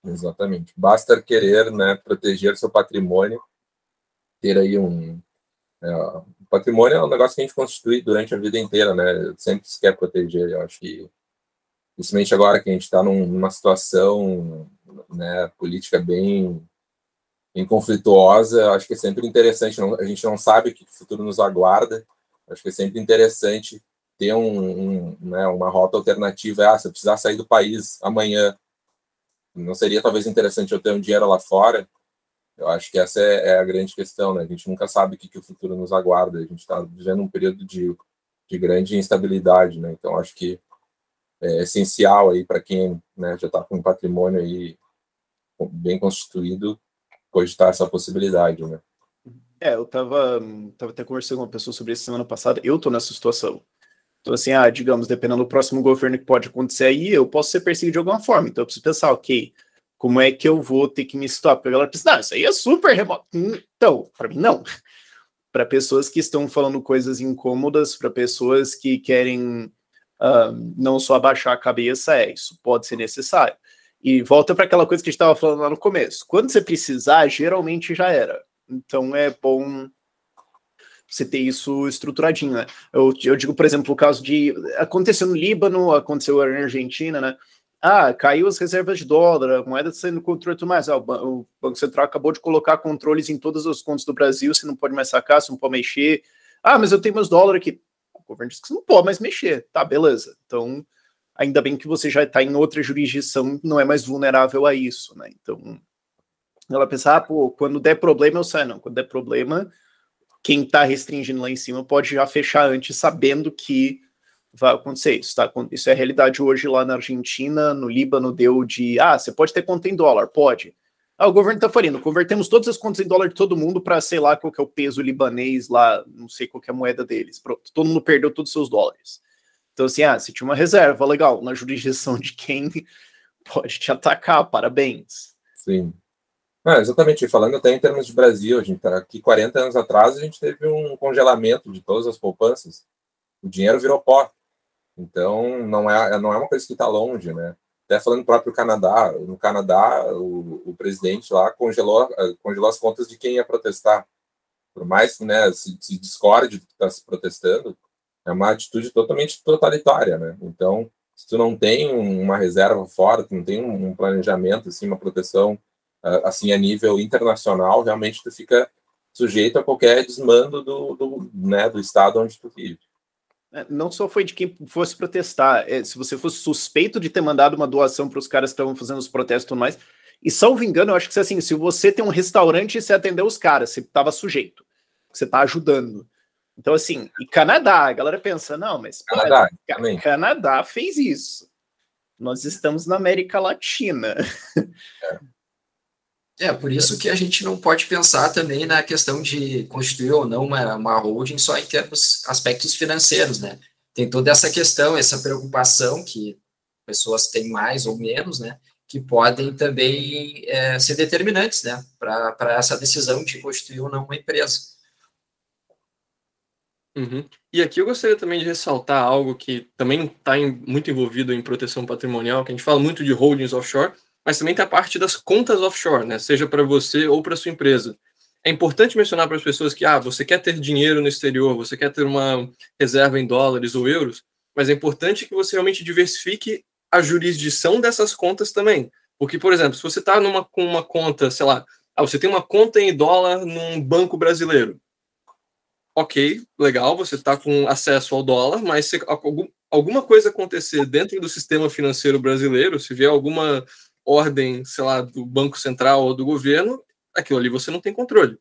Exatamente. Basta querer, né, proteger seu patrimônio, ter aí patrimônio é um negócio que a gente constitui durante a vida inteira, né? Sempre se quer proteger. Eu acho que, principalmente agora que a gente está numa situação, né, política bem conflituosa, eu acho que é sempre interessante. A gente não sabe o que o futuro nos aguarda. Eu acho que é sempre interessante ter né, uma rota alternativa. Se eu precisar sair do país amanhã, não seria talvez interessante eu ter um dinheiro lá fora? Eu acho que essa é a grande questão, né? A gente nunca sabe o que o futuro nos aguarda. A gente está vivendo um período de grande instabilidade, né? Então, acho que é essencial aí para quem, né, já está com um patrimônio aí bem constituído, cogitar essa possibilidade, né? Eu tava até conversando com uma pessoa sobre isso semana passada. Eu tô nessa situação. Então, assim, digamos, dependendo do próximo governo que pode acontecer aí, eu posso ser perseguido de alguma forma. Então, eu preciso pensar, ok, como é que eu vou ter que me situar? Porque a galera pensa, não, isso aí é super remoto. Então, para mim, não. Para pessoas que estão falando coisas incômodas, para pessoas que querem não só abaixar a cabeça, isso pode ser necessário. E volta para aquela coisa que a gente estava falando lá no começo. Quando você precisar, geralmente já era. Então, é bom você ter isso estruturadinho, né? Eu digo, por exemplo, o caso de... Aconteceu no Líbano, aconteceu na Argentina, né? Caiu as reservas de dólar, a moeda está sendo controle e tudo mais. O Banco Central acabou de colocar controles em todas as contas do Brasil, você não pode mais sacar, você não pode mexer. Mas eu tenho meus dólares aqui. O governo disse que você não pode mais mexer. Tá, beleza. Então, ainda bem que você já está em outra jurisdição, não é mais vulnerável a isso, né? Então, ela pensa, quando der problema eu saio. Não, quando der problema, quem está restringindo lá em cima pode já fechar antes, sabendo que vai acontecer isso, tá? Isso é a realidade hoje lá na Argentina, no Líbano deu de, você pode ter conta em dólar, pode. O governo tá falindo, convertemos todas as contas em dólar de todo mundo para, sei lá, qual que é o peso libanês lá, não sei qual que é a moeda deles, pronto, todo mundo perdeu todos os seus dólares. Então, assim, você tinha uma reserva, legal, na jurisdição de quem pode te atacar, parabéns. Sim. Exatamente, falando até em termos de Brasil, a gente está aqui 40 anos atrás, a gente teve um congelamento de todas as poupanças, o dinheiro virou pó. Então, não é uma coisa que está longe, né? Até falando do próprio Canadá, no Canadá, o presidente lá congelou as contas de quem ia protestar. Por mais que, né, se discorde do que está se protestando, é uma atitude totalmente totalitária, né? Então, se tu não tem uma reserva fora, tu não tem um planejamento, assim, uma proteção, assim, a nível internacional, realmente tu fica sujeito a qualquer desmando do estado onde tu vive. Não só foi de quem fosse protestar, se você fosse suspeito de ter mandado uma doação para os caras que estavam fazendo os protestos e tudo mais, e salvo engano, eu acho que assim, se você tem um restaurante e você atendeu os caras, você estava sujeito, você está ajudando. Então, assim, e Canadá, a galera pensa, não, mas Canadá fez isso. Nós estamos na América Latina. Por isso que a gente não pode pensar também na questão de constituir ou não uma holding só em termos aspectos financeiros, né? Tem toda essa questão, essa preocupação que pessoas têm mais ou menos, né? Que podem também ser determinantes, né? Para essa decisão de constituir ou não uma empresa. Uhum. E aqui eu gostaria também de ressaltar algo que também está muito envolvido em proteção patrimonial, que a gente fala muito de holdings offshore, mas também tem a parte das contas offshore, né? Seja para você ou para sua empresa. É importante mencionar para as pessoas que você quer ter dinheiro no exterior, você quer ter uma reserva em dólares ou euros, mas é importante que você realmente diversifique a jurisdição dessas contas também. Porque, por exemplo, se você está com uma conta, sei lá, você tem uma conta em dólar num banco brasileiro. Ok, legal, você está com acesso ao dólar, mas se alguma coisa acontecer dentro do sistema financeiro brasileiro, se vier alguma ordem, sei lá, do Banco Central ou do governo, aquilo ali você não tem controle.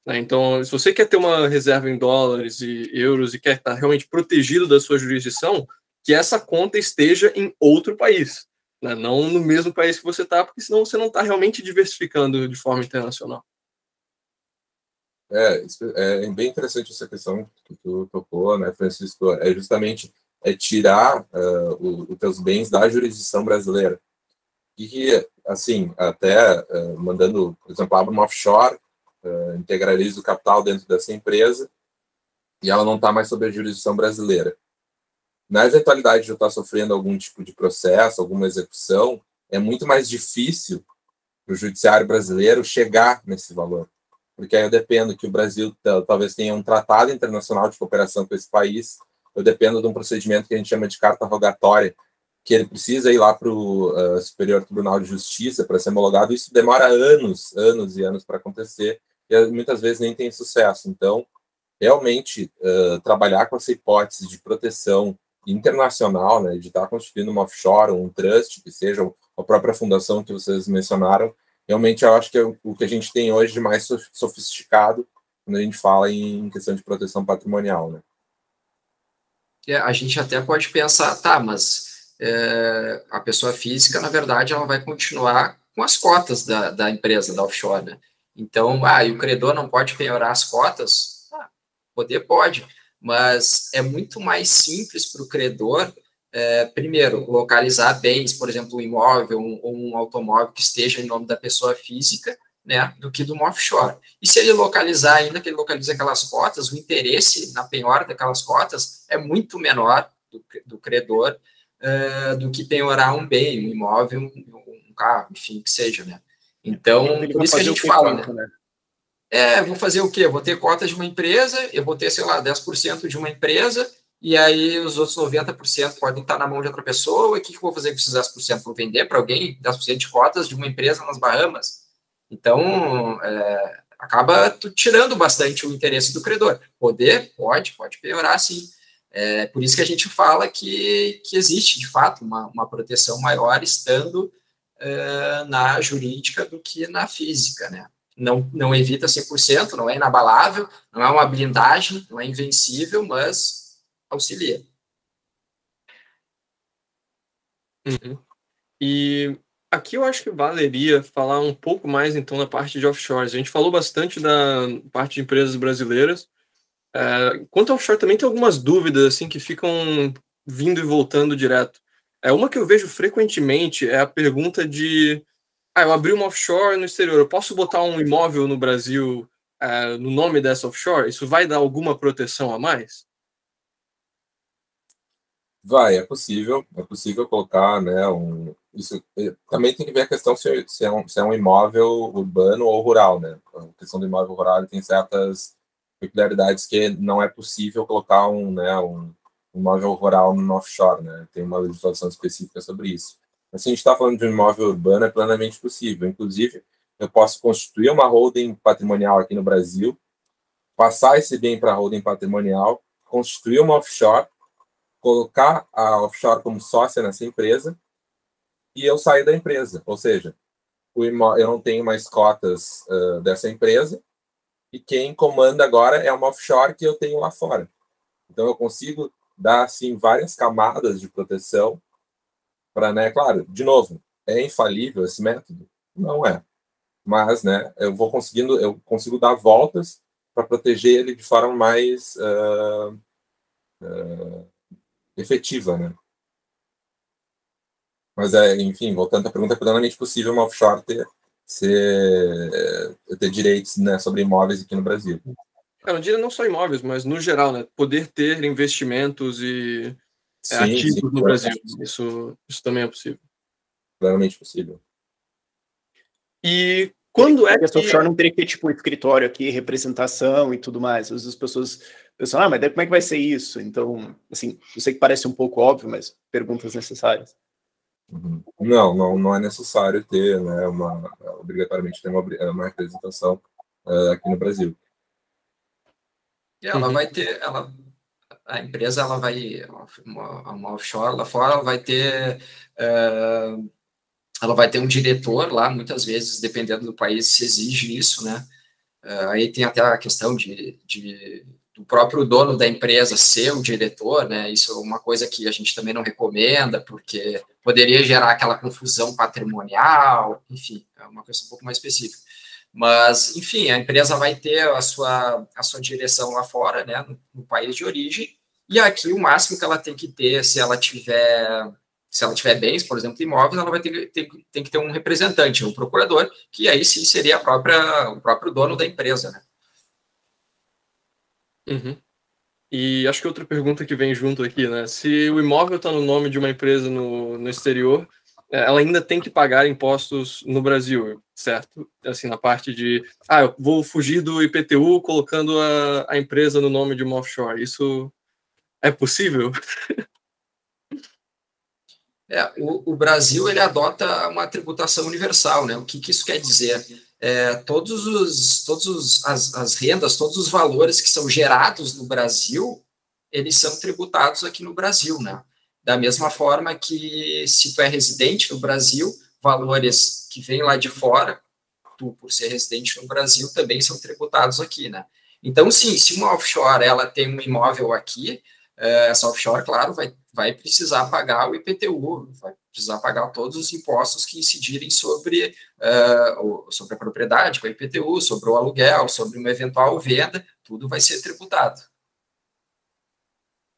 Né? Então, se você quer ter uma reserva em dólares e euros e quer estar realmente protegido da sua jurisdição, que essa conta esteja em outro país, né? Não no mesmo país que você está, porque senão você não está realmente diversificando de forma internacional. É bem interessante essa questão que tu tocou, né, Francisco? É justamente tirar os teus bens da jurisdição brasileira. E, assim, até mandando, por exemplo, abra uma offshore, integraliza o capital dentro dessa empresa, e ela não está mais sob a jurisdição brasileira. Na eventualidade de eu estar sofrendo algum tipo de processo, alguma execução, é muito mais difícil para o judiciário brasileiro chegar nesse valor. Porque aí eu dependo que o Brasil talvez tenha um tratado internacional de cooperação com esse país, eu dependo de um procedimento que a gente chama de carta rogatória, que ele precisa ir lá para o Superior Tribunal de Justiça para ser homologado. Isso demora anos e anos para acontecer, e muitas vezes nem tem sucesso. Então, realmente, trabalhar com essa hipótese de proteção internacional, né, de estar constituindo uma offshore, um trust, que seja a própria fundação que vocês mencionaram, realmente eu acho que é o que a gente tem hoje de mais sofisticado quando a gente fala em questão de proteção patrimonial, né? A gente até pode pensar, tá, mas a pessoa física, na verdade, ela vai continuar com as cotas da empresa, da offshore, né? Então, e o credor não pode penhorar as cotas? Poder pode, mas é muito mais simples para o credor, primeiro, localizar bens, por exemplo, um imóvel ou um automóvel que esteja em nome da pessoa física, né, do que de uma offshore. E se ele localizar, ainda que ele localize aquelas cotas, o interesse na penhora daquelas cotas é muito menor do credor do que penhorar um bem, um imóvel, um carro, enfim, que seja, né? Então, por isso que a gente fala, né? Vou fazer o quê? Vou ter cotas de uma empresa, eu vou ter, sei lá, 10% de uma empresa, e aí os outros 90% podem estar na mão de outra pessoa, e o que eu vou fazer com esses 10%? Vou vender para alguém 10% de cotas de uma empresa nas Bahamas? Então, acaba tirando bastante o interesse do credor. Poder? Pode piorar, sim. Por isso que a gente fala que existe, de fato, uma proteção maior estando na jurídica do que na física, né? Não evita 100%, não é inabalável, não é uma blindagem, não é invencível, mas auxilia. Uhum. E aqui eu acho que valeria falar um pouco mais, então, da parte de offshores. A gente falou bastante da parte de empresas brasileiras. Quanto ao offshore, também tem algumas dúvidas assim que ficam vindo e voltando direto. Uma que eu vejo frequentemente é a pergunta de eu abri uma offshore no exterior, eu posso botar um imóvel no Brasil no nome dessa offshore? Isso vai dar alguma proteção a mais? É possível colocar, né, isso também tem que ver a questão se é um imóvel urbano ou rural, né? A questão do imóvel rural tem certas peculiaridades que não é possível colocar um imóvel rural no offshore, né? Tem uma legislação específica sobre isso. Mas se a gente está falando de um imóvel urbano, é plenamente possível. Inclusive, eu posso constituir uma holding patrimonial aqui no Brasil, passar esse bem para a holding patrimonial, constituir uma offshore, colocar a offshore como sócia nessa empresa e eu sair da empresa. Ou seja, eu não tenho mais cotas dessa empresa e quem comanda agora é uma offshore que eu tenho lá fora. Então, eu consigo dar, assim, várias camadas de proteção para, né, claro, de novo, é infalível esse método? Não é. Mas, né, eu consigo dar voltas para proteger ele de forma mais efetiva, né? Mas, enfim, voltando à pergunta, é plenamente possível uma offshore ter direitos, né, sobre imóveis aqui no Brasil. Eu não diria não só imóveis, mas no geral, né? Poder ter investimentos e ativos no Brasil. Isso também é possível. Plenamente possível. E quando é que... Essa offshore não teria que ter, tipo, escritório aqui, representação e tudo mais. Às vezes as pessoas pensam, mas daí como é que vai ser isso? Então, assim, eu sei que parece um pouco óbvio, mas perguntas necessárias. Uhum. Não é necessário ter, né, obrigatoriamente ter uma representação aqui no Brasil. E ela vai ter, a empresa, ela vai, uma offshore lá fora, ela vai ter um diretor lá, muitas vezes, dependendo do país, se exige isso, né? Aí tem até a questão do próprio dono da empresa ser o diretor, né? Isso é uma coisa que a gente também não recomenda, porque poderia gerar aquela confusão patrimonial, enfim, é uma questão um pouco mais específica. Mas, enfim, a empresa vai ter a sua direção lá fora, né, no país de origem, e aqui o máximo que ela tem que ter, se ela tiver bens, por exemplo, imóveis, ela vai tem que ter um representante, um procurador, que aí sim seria o próprio dono da empresa, né? Uhum. E acho que outra pergunta que vem junto aqui, né? Se o imóvel está no nome de uma empresa no exterior, ela ainda tem que pagar impostos no Brasil, certo? Assim, na parte de, eu vou fugir do IPTU colocando a empresa no nome de uma offshore. Isso é possível? O Brasil ele adota uma tributação universal, né? O que isso quer dizer? As rendas, todos os valores que são gerados no Brasil, eles são tributados aqui no Brasil, né? Da mesma forma que se tu é residente no Brasil, valores que vêm lá de fora, tu por ser residente no Brasil, também são tributados aqui, né? Então, sim, se uma offshore ela tem um imóvel aqui, essa offshore, claro, vai precisar pagar o IPTU, vai precisar pagar todos os impostos que incidirem sobre a propriedade, com o IPTU, sobre o aluguel, sobre uma eventual venda, tudo vai ser tributado.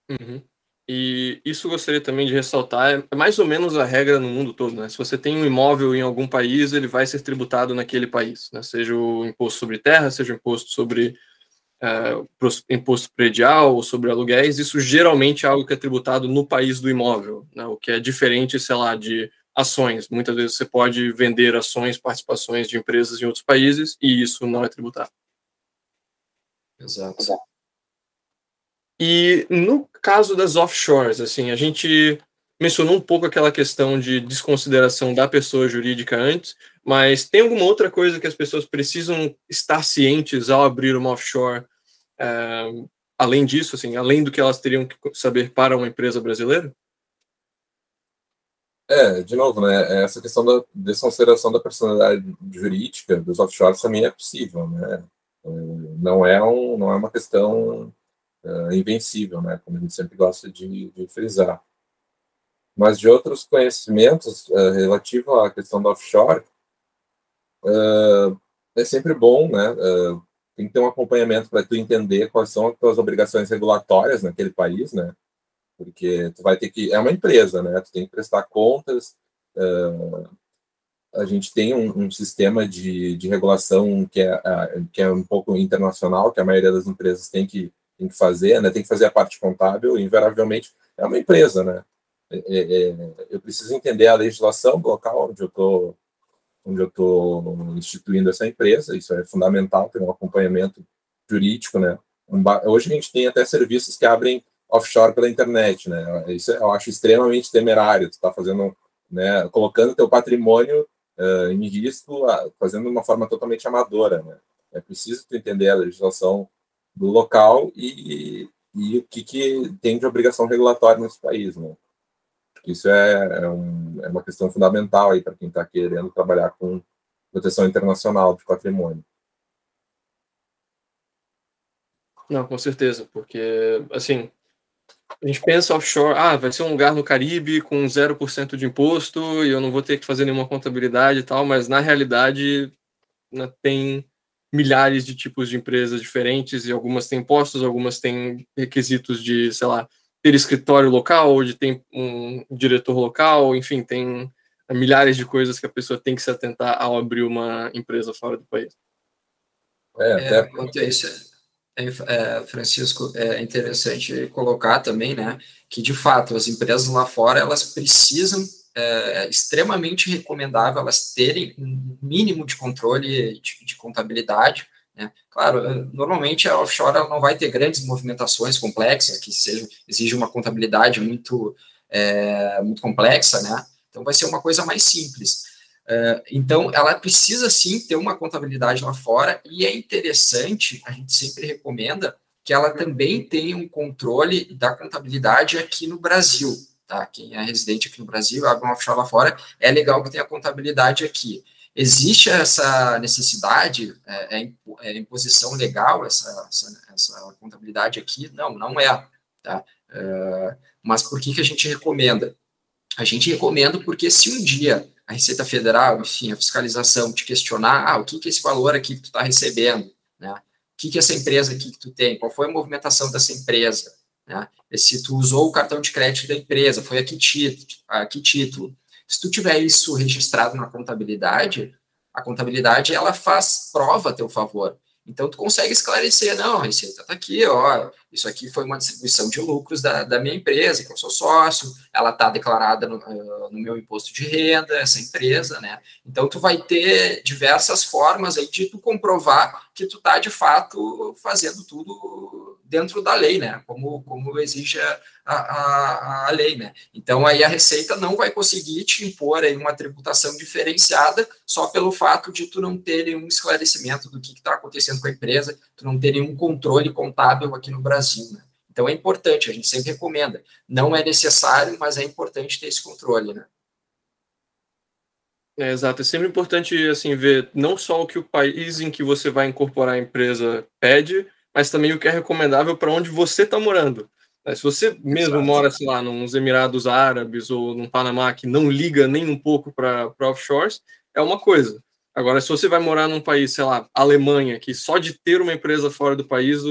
Uhum. E isso eu gostaria também de ressaltar, é mais ou menos a regra no mundo todo, né? Se você tem um imóvel em algum país, ele vai ser tributado naquele país, né? Seja o imposto sobre terra, seja o imposto sobre imposto predial ou sobre aluguéis, isso geralmente é algo que é tributado no país do imóvel, né? O que é diferente, sei lá, de ações. Muitas vezes você pode vender ações, participações de empresas em outros países e isso não é tributado. Exato. E no caso das offshores, assim, a gente mencionou um pouco aquela questão de desconsideração da pessoa jurídica antes, mas tem alguma outra coisa que as pessoas precisam estar cientes ao abrir uma offshore, além disso, assim, além do que elas teriam que saber para uma empresa brasileira? De novo, né, essa questão da desconsideração da personalidade jurídica dos offshores também é possível, né? Não é uma questão invencível, né, como a gente sempre gosta de frisar. Mas de outros conhecimentos relativo à questão da offshore, é sempre bom, né? Tem que ter um acompanhamento para tu entender quais são as tuas obrigações regulatórias naquele país, né? Porque tu vai ter que... É uma empresa, né? Tu tem que prestar contas. A gente tem um sistema de regulação que é um pouco internacional, que a maioria das empresas tem que fazer, né? Tem que fazer a parte contábil, e invariavelmente é uma empresa, né? Eu preciso entender a legislação do local onde eu estou instituindo essa empresa. Isso é fundamental, ter um acompanhamento jurídico, né? Hoje a gente tem até serviços que abrem offshore pela internet, né? Isso eu acho extremamente temerário. Tu está fazendo, né, colocando teu patrimônio em risco, fazendo de uma forma totalmente amadora, né? É preciso tu entender a legislação do local e o que tem de obrigação regulatória nesse país, né? Isso é uma questão fundamental aí para quem está querendo trabalhar com proteção internacional de patrimônio. Não, com certeza, porque, assim, a gente pensa offshore, vai ser um lugar no Caribe com 0% de imposto e eu não vou ter que fazer nenhuma contabilidade e tal, mas na realidade, né, tem milhares de tipos de empresas diferentes e algumas têm impostos, algumas têm requisitos de, sei lá, ter escritório local, de ter um diretor local, enfim, tem milhares de coisas que a pessoa tem que se atentar ao abrir uma empresa fora do país. Quanto a isso, Francisco, é interessante colocar também, né, que de fato as empresas lá fora elas precisam, é extremamente recomendável elas terem um mínimo de controle de contabilidade, né? Claro, normalmente a offshore ela não vai ter grandes movimentações complexas que exige uma contabilidade muito complexa, né? Então vai ser uma coisa mais simples. Então, ela precisa sim ter uma contabilidade lá fora, e é interessante, a gente sempre recomenda que ela também tenha um controle da contabilidade aqui no Brasil, tá? Quem é residente aqui no Brasil, abre uma offshore lá fora, é legal que tenha a contabilidade aqui. Existe essa necessidade, imposição legal, essa contabilidade aqui? Não é, tá? Mas por que a gente recomenda? A gente recomenda porque se um dia a Receita Federal, enfim, a fiscalização te questionar, o que é esse valor aqui que tu está recebendo, né? O que é essa empresa aqui que tu tem? Qual foi a movimentação dessa empresa? Né? Se tu usou o cartão de crédito da empresa, foi a que título? Se tu tiver isso registrado na contabilidade, a contabilidade ela faz prova a teu favor. Então, tu consegue esclarecer, não, a receita está aqui, ó, isso aqui foi uma distribuição de lucros da minha empresa, que eu sou sócio, ela está declarada no meu imposto de renda, essa empresa, né? Então, tu vai ter diversas formas aí de tu comprovar que tu está, de fato, fazendo tudo dentro da lei, né? Como exige a lei, né? Então, aí a Receita não vai conseguir te impor aí uma tributação diferenciada só pelo fato de tu não ter nenhum esclarecimento do que está acontecendo com a empresa, tu não ter nenhum controle contábil aqui no Brasil, né? Então, é importante, a gente sempre recomenda. Não é necessário, mas é importante ter esse controle, né? Exato, é sempre importante assim ver não só o que o país em que você vai incorporar a empresa pede, mas também o que é recomendável para onde você está morando. Se você mesmo mora, sei lá, nos Emirados Árabes ou no Panamá, que não liga nem um pouco para offshores, é uma coisa. Agora, se você vai morar num país, sei lá, Alemanha, que só de ter uma empresa fora do país,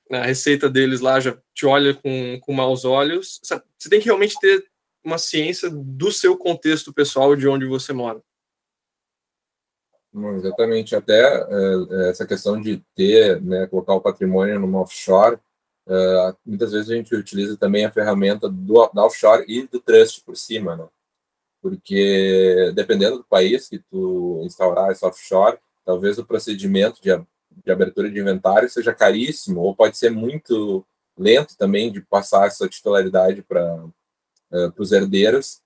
a receita deles lá já te olha com maus olhos, você tem que realmente ter uma ciência do seu contexto pessoal, de onde você mora. Exatamente, até essa questão de ter, né, colocar o patrimônio numa offshore, muitas vezes a gente utiliza também a ferramenta da offshore e do trust por cima, né? Porque dependendo do país que tu instaurar essa offshore, talvez o procedimento de abertura de inventário seja caríssimo, ou pode ser muito lento também de passar essa titularidade para os herdeiros,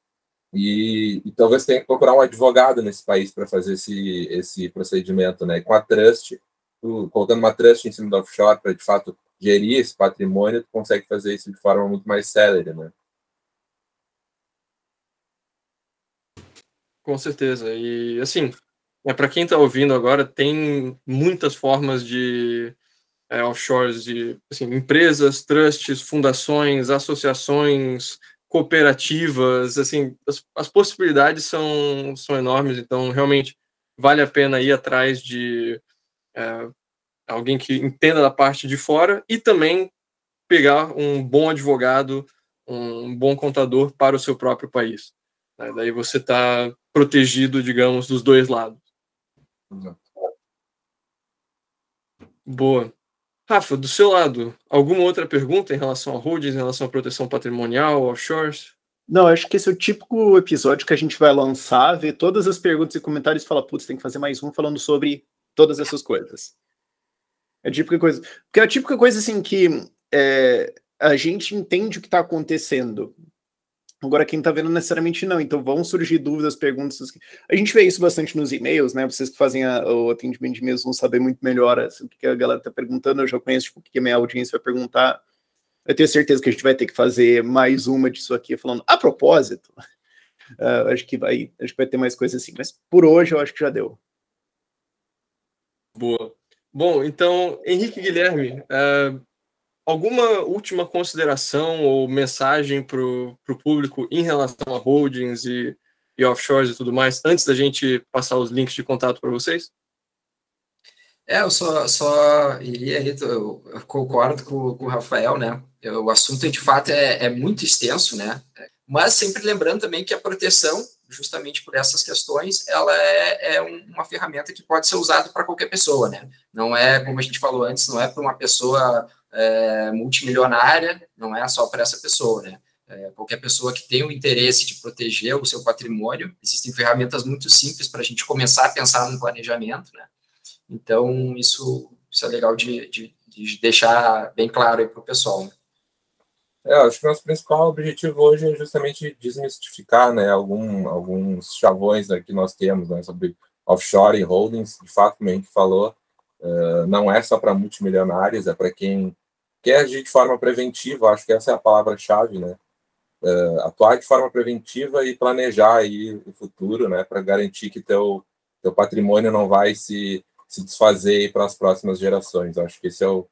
e talvez tenha que procurar um advogado nesse país para fazer esse procedimento, né? E com a trust, colocando uma trust em cima do offshore para, de fato, gerir esse patrimônio, tu consegue fazer isso de forma muito mais célere, né? Com certeza. E, assim, para quem está ouvindo agora, tem muitas formas de offshores, de assim, empresas, trusts, fundações, associações, cooperativas, assim, as possibilidades são enormes, então realmente vale a pena ir atrás de alguém que entenda da parte de fora e também pegar um bom advogado, um bom contador para o seu próprio país. Daí você está protegido, digamos, dos dois lados. Boa. Rafa, do seu lado, alguma outra pergunta em relação a holdings, em relação à proteção patrimonial, offshores? Não, acho que esse é o típico episódio que a gente vai lançar, ver todas as perguntas e comentários e falar, putz, tem que fazer mais um falando sobre todas essas coisas. É a típica coisa. Porque é a típica coisa, assim, que a gente entende o que está acontecendo. Agora, quem está vendo necessariamente não. Então, vão surgir dúvidas, perguntas. A gente vê isso bastante nos e-mails, né? Vocês que fazem o atendimento de e-mails vão saber muito melhor o que a galera está perguntando. Eu já conheço tipo, o que a minha audiência vai perguntar. Eu tenho certeza que a gente vai ter que fazer mais uma disso aqui, falando a propósito. Acho que vai ter mais coisas assim. Mas por hoje, eu acho que já deu. Boa. Bom, então, Henrique e Guilherme, alguma última consideração ou mensagem para o público em relação a holdings e offshores e tudo mais, antes da gente passar os links de contato para vocês? Eu só iria, eu concordo com o Rafael, né? O assunto, de fato, é muito extenso, né? Mas sempre lembrando também que a proteção, justamente por essas questões, ela é uma ferramenta que pode ser usada para qualquer pessoa, né? Não é, como a gente falou antes, não é para uma pessoa multimilionária, não é só para essa pessoa, né? Qualquer pessoa que tenha o interesse de proteger o seu patrimônio, existem ferramentas muito simples para a gente começar a pensar no planejamento, né? Então, isso é legal de deixar bem claro aí para o pessoal, né? Acho que o nosso principal objetivo hoje é justamente desmistificar, né, alguns chavões, né, que nós temos, né, sobre offshore e holdings. De fato, como a gente falou, não é só para multimilionários, é para quem quer agir de forma preventiva. Acho que essa é a palavra-chave, né? Atuar de forma preventiva e planejar aí o futuro, né, para garantir que teu patrimônio não vai se desfazer para as próximas gerações. Acho que esse é o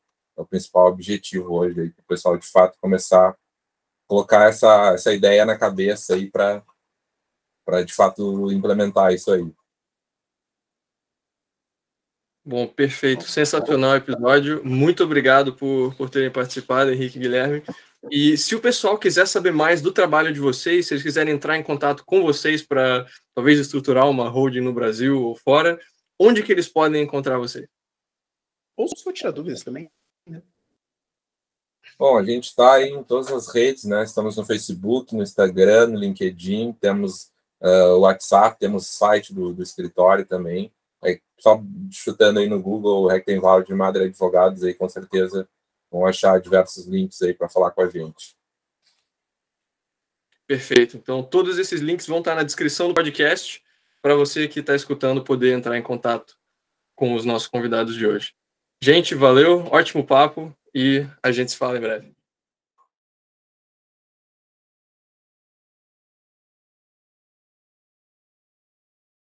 principal objetivo hoje, para o pessoal de fato começar a colocar essa ideia na cabeça aí para de fato implementar isso aí. Bom, perfeito, sensacional episódio. Muito obrigado por terem participado, Henrique e Guilherme. E se o pessoal quiser saber mais do trabalho de vocês, se eles quiserem entrar em contato com vocês para talvez estruturar uma holding no Brasil ou fora, onde que eles podem encontrar vocês? Ou se for tirar dúvidas também. Né? Bom, a gente está em todas as redes, né? Estamos no Facebook, no Instagram, no LinkedIn, temos o WhatsApp, temos o site do escritório também. Aí, só chutando aí no Google, Rectenval de Madre Advogados, aí com certeza vão achar diversos links aí para falar com a gente. Perfeito. Então, todos esses links vão estar na descrição do podcast para você que está escutando poder entrar em contato com os nossos convidados de hoje. Gente, valeu, ótimo papo e a gente se fala em breve.